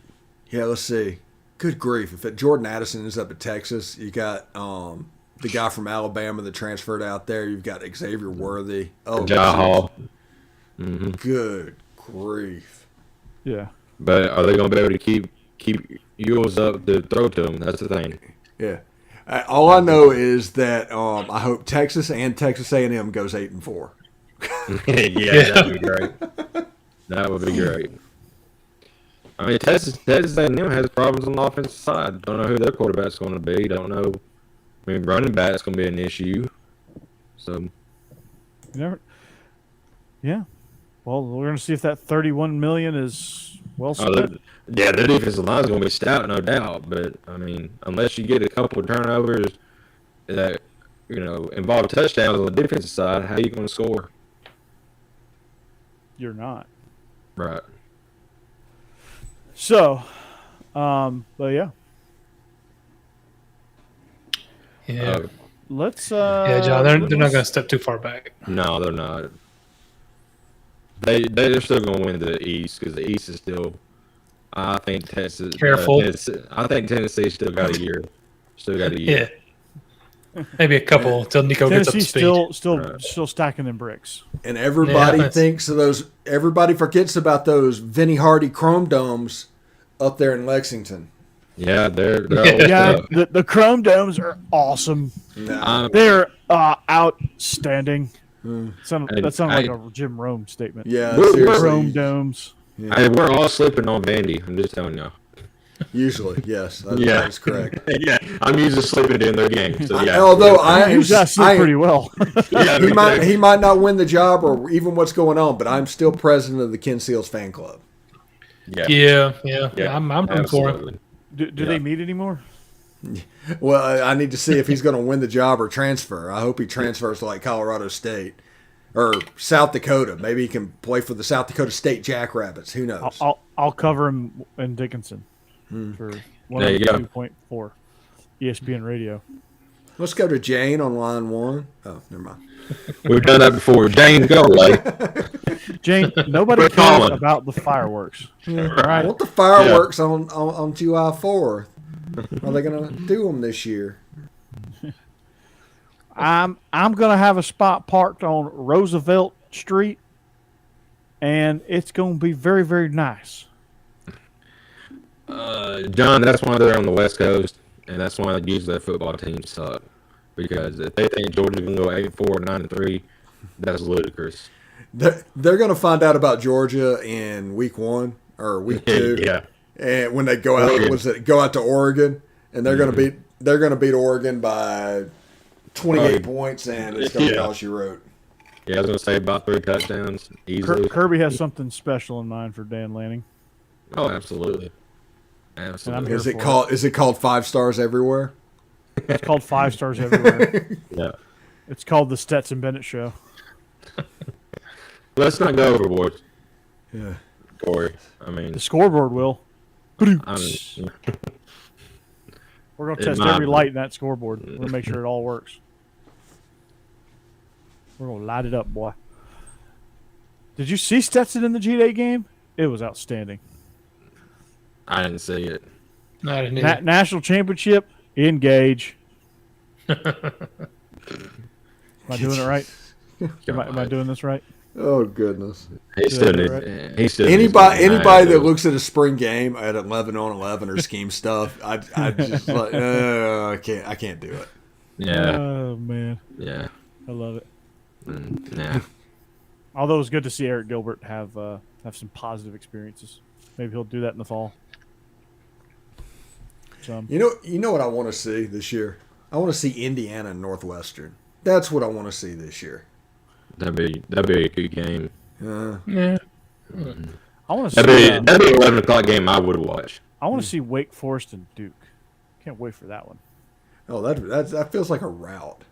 C: yeah, let's see. Good grief! If Jordan Addison is up at Texas, you got the guy from Alabama that transferred out there. You've got Xavier Worthy. Oh,
B: Ja Hall.
C: good grief!
A: Yeah.
B: But are they going to be able to keep Ewells up to throw to him? That's the thing.
C: Yeah. All I know is that I hope Texas and Texas A&M goes 8-4.
B: Yeah, that would be great. That would be great. I mean, Texas A&M has problems on the offensive side. Don't know who their quarterback's going to be. Don't know. I mean, running back's going to be an issue. So,
A: You never. Yeah. Well, we're going to see if that $31 million is well spent.
B: their defensive line is going to be stout, no doubt. But I mean, unless you get a couple of turnovers that involve touchdowns on the defensive side, how are you going to score?
A: You're not.
B: Right.
A: So, but yeah.
D: Yeah.
A: Let's.
D: Yeah, John, they're not going to step too far back.
B: No, they're not. They're still going to win the East because the East is still. I think Texas.
D: Careful.
B: I think Tennessee still got a year. Still got a year.
D: Yeah. Maybe a couple until Nico gets up to
A: Tennessee
D: speed.
A: still stacking them bricks.
C: And everybody
D: Yeah.
C: thinks of those. Everybody forgets about those Vinny Hardy Chrome Domes up there in Lexington.
B: Yeah, they're
A: Yeah, the Chrome Domes are awesome. They're outstanding. That sounded like a Jim Rome statement.
C: Yeah,
B: We're-
C: seriously.
A: Chrome Domes.
B: Hey, we're all sleeping on Vandy. I'm just telling you.
C: Usually, yes, that is correct.
B: Yeah, I'm usually sleeping in their games. So yeah.
C: Although I
A: You guys sleep pretty well.
B: yeah,
C: he might not win the job or even what's going on, but I'm still president of the Ken Seals fan club.
D: Yeah. I'm rooting for him.
B: absolutely.
A: Do they meet anymore?
C: Well, I need to see if he's going to win the job or transfer. I hope he transfers to like Colorado State or South Dakota. Maybe he can play for the South Dakota State Jackrabbits. Who knows?
A: I'll cover him in Dickinson for
B: There you go.
A: 102.4 ESPN Radio.
C: Let's go to Jane on line 1. Oh, never mind.
B: We've done that before. Jane, go away.
A: Jane, nobody
B: We're
A: cares
B: calling.
A: about the fireworks.
C: I want the fireworks on July 4th. Are they going to do them this year?
A: I'm gonna have a spot parked on Roosevelt Street, and it's gonna be very, very nice.
B: John, that's why they're on the West Coast, and that's why usually their football teams suck. Because if they think Georgia's going to go 8-4, 9-3, that's ludicrous.
C: They're going to find out about Georgia in week 1 or week 2.
B: Yeah.
C: And when they go out, go out to Oregon, and they're going to beat Oregon by 28 points, and it's going to be all she wrote.
B: Yeah, I was going to say about 3 touchdowns easily.
A: Kirby has something special in mind for Dan Lanning.
B: Oh, absolutely. Absolutely.
A: here
C: Is it called 5 stars everywhere?
A: It's called 5 stars everywhere.
B: Yeah.
A: It's called the Stetson Bennett Show.
B: Let's not go overboard,
C: Yeah.
B: Corey. I mean,
A: The scoreboard will.
B: I mean,
A: We're gonna
B: It
A: test
B: might
A: every
B: be.
A: light in that scoreboard. We're gonna make sure it all works. We're gonna light it up, boy. Did you see Stetson in the G-Day game? It was outstanding.
B: I didn't see it.
D: No, I didn't either.
A: National championship. Engage. Am I doing it right? Am I doing this right?
C: Oh goodness!
B: He still
A: Yeah,
B: needs. He still
C: Anybody that looks at a spring game at 11-on-11 or scheme stuff, I just like I can't do it.
B: Yeah.
A: Oh man,
B: Yeah.
A: I love it.
B: Yeah.
A: Although it was good to see Eric Gilbert have some positive experiences. Maybe he'll do that in the fall.
C: You know what I want to see this year? I want to see Indiana and Northwestern. That's what I want to see this year.
B: That'd be a good game.
D: Yeah.
A: I want to see.
B: That'd be an 11 o'clock game I would watch.
A: I want to see Wake Forest and Duke. Can't wait for that one.
C: Oh, that feels like a rout.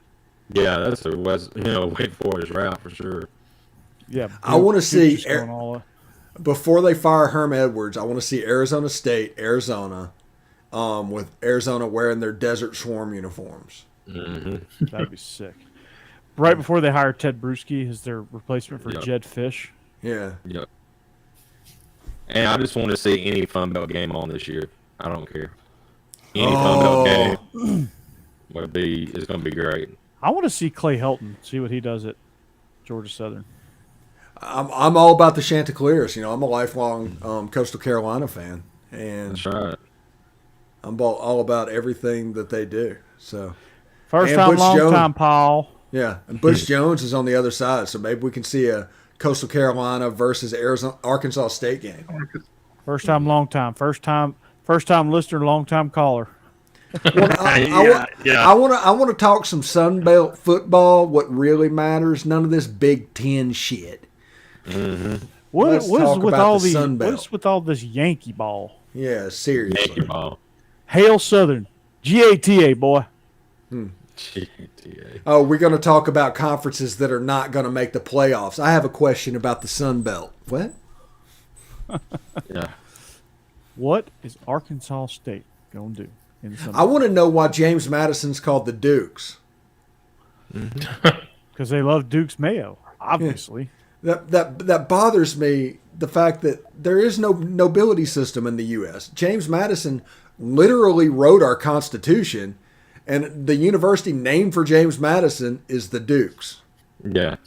B: Yeah, that's the West. Wait for his route for sure.
A: Yeah,
C: I wanna
A: Duke
C: see
A: just going all
C: before they fire Herm Edwards, I want to see Arizona State, Arizona, with Arizona wearing their Desert Swarm uniforms.
B: Mm-hmm.
A: That'd be sick. Right before they hire Ted Bruschi as their replacement for Jed Fish.
C: Yeah.
B: Yep. And I just want to see any Fun Belt game on this year. I don't care. Any Fun Belt game it's going to be great.
A: I want to see Clay Helton, see what he does at Georgia Southern.
C: I'm all about the Chanticleers. I'm a lifelong Coastal Carolina fan, and
B: That's right.
C: I'm all about everything that they do. So
A: First
C: and
A: time,
C: Butch
A: long
C: Jones,
A: time, Paul.
C: Yeah, and Butch Jones is on the other side, so maybe we can see a Coastal Carolina versus Arkansas State game.
A: First time, long time. First time listener, long time caller.
C: I want to talk some Sun Belt football. What really matters? None of this Big Ten shit.
B: Mm-hmm.
A: What is with all this Yankee ball?
C: Yeah, seriously.
B: Yankee ball.
A: Hail Southern, GATA boy.
B: GATA.
C: Oh, we're going to talk about conferences that are not going to make the playoffs. I have a question about the Sun Belt. What?
B: Yeah.
A: What is Arkansas State going to do in the Sun Belt?
C: I want to know why James Madison's called the Dukes.
A: Because they love Duke's mayo, obviously.
C: That bothers me, the fact that there is no nobility system in the U.S. James Madison literally wrote our Constitution, and the university named for James Madison is the Dukes.
B: Yeah.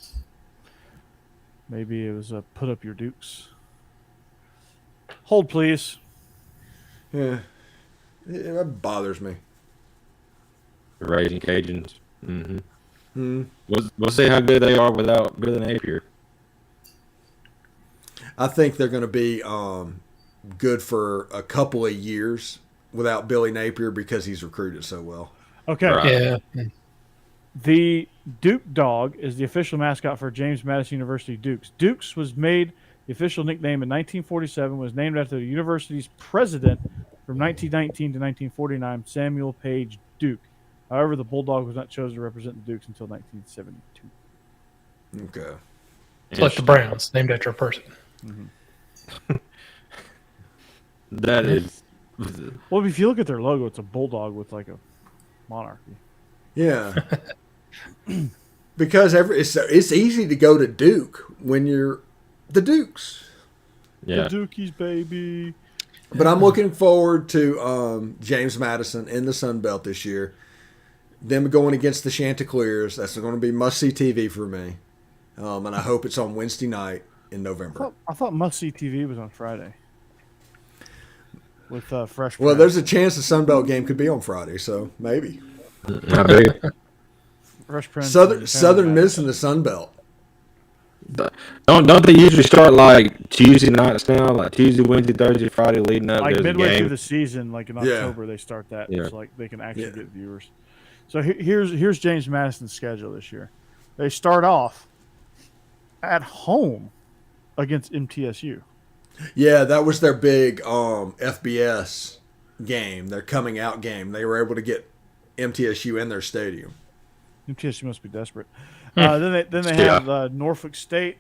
A: Maybe it was a put up your Dukes. Hold, please.
C: Yeah, that bothers me.
B: Raising Cajuns. Mm-hmm. We'll see how good they are without Billy Napier.
C: I think they're going to be good for a couple of years without Billy Napier because he's recruited so well.
A: Okay.
B: Right.
D: Yeah.
A: The Duke Dog is the official mascot for James Madison University Dukes. Dukes was made the official nickname in 1947, was named after the university's president from 1919 to 1949, Samuel Page Duke. However, the Bulldog was not chosen to represent the Dukes until 1972.
C: Okay.
D: It's like the Browns, named after a person.
A: Mm-hmm.
B: That is.
A: Well, if you look at their logo, it's a bulldog with like a monarchy.
C: Yeah. Because it's easy to go to Duke when you're the Dukes.
B: Yeah.
A: The Dukies, baby.
C: But I'm looking forward to James Madison in the Sun Belt this year. Them going against the Chanticleers. That's going to be must-see TV for me. And I hope it's on Wednesday night in November.
A: I thought must-see TV was on Friday. With fresh.
C: Well, there's a chance the Sun Belt game could be on Friday, so maybe.
B: Not big.
A: Fresh Prince.
C: Southern Miss in the Sun Belt.
B: Don't they usually start like Tuesday nights now, like Tuesday, Wednesday, Thursday, Friday, leading up?
A: Like
B: There's
A: midway
B: a game.
A: through the season, like in October, they start that.
B: Yeah.
A: It's like they can actually get viewers. So here's James Madison's schedule this year. They start off at home against MTSU.
C: Yeah, that was their big FBS game, their coming out game. They were able to get MTSU in their stadium.
A: MTSU must be desperate. Then they have Norfolk State.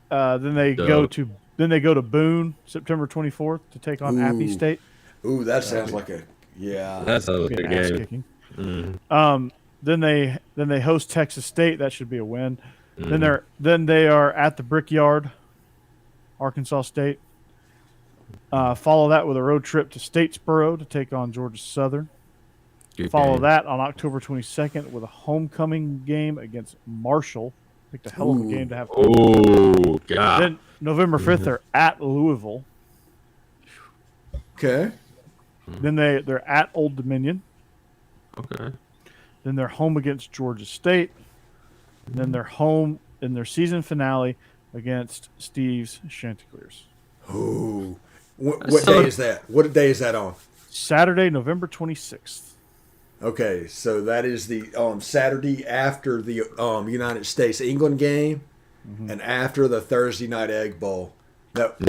A: Then they go to Boone September 24th to take on Appy State.
C: Ooh, that sounds like
B: That's a big game.
A: Mm-hmm. Then they host Texas State. That should be a win. Then they are at the Brickyard, Arkansas State. Follow that with a road trip to Statesboro to take on Georgia Southern. Follow that on October 22nd with a homecoming game against Marshall. Picked a hell of a game to have.
B: Oh, God.
A: Then November 5th, they're at Louisville.
C: Okay.
A: Then they're at Old Dominion.
B: Okay.
A: Then they're home against Georgia State. And then they're home in their season finale against Steve's Chanticleers.
C: Ooh. What day is that? What day is that on?
A: Saturday, November 26th.
C: Okay, so that is the Saturday after the United States England game, and after the Thursday night Egg Bowl.
B: Yep.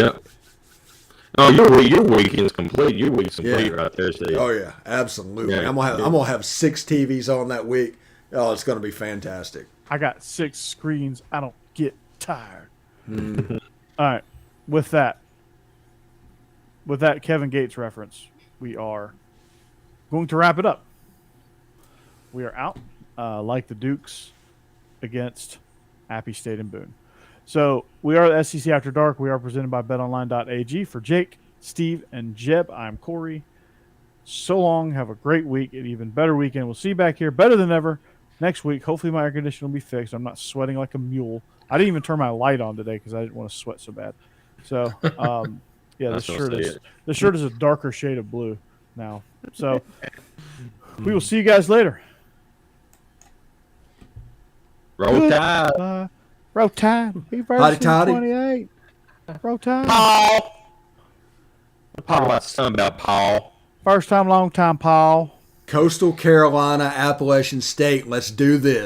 B: Oh, your weekend's complete. Your week's complete right there, Steve.
C: Oh yeah, absolutely.
B: Yeah.
C: I'm gonna have 6 TVs on that week. Oh, it's gonna be fantastic.
A: I got 6 screens. I don't get tired. All right. with that Kevin Gates reference, we are going to wrap it up. We are out like the Dukes against Appy State and Boone. So we are the SEC After Dark. We are presented by betonline.ag. For Jake, Steve, and Jeb, I'm Corey. So long. Have a great week, an even better weekend. We'll see you back here better than ever next week. Hopefully my air conditioning will be fixed. I'm not sweating like a mule. I didn't even turn my light on today because I didn't want to sweat so bad. So, yeah, this shirt is a darker shade of blue now. So we will see you guys later.
B: Roll Tide.
A: Roll Tide.
C: Hotty toddy.
A: 28. Roll Tide.
B: Paul. Talk about something about Paul.
A: First time, long time, Paul.
C: Coastal Carolina, Appalachian State. Let's do this.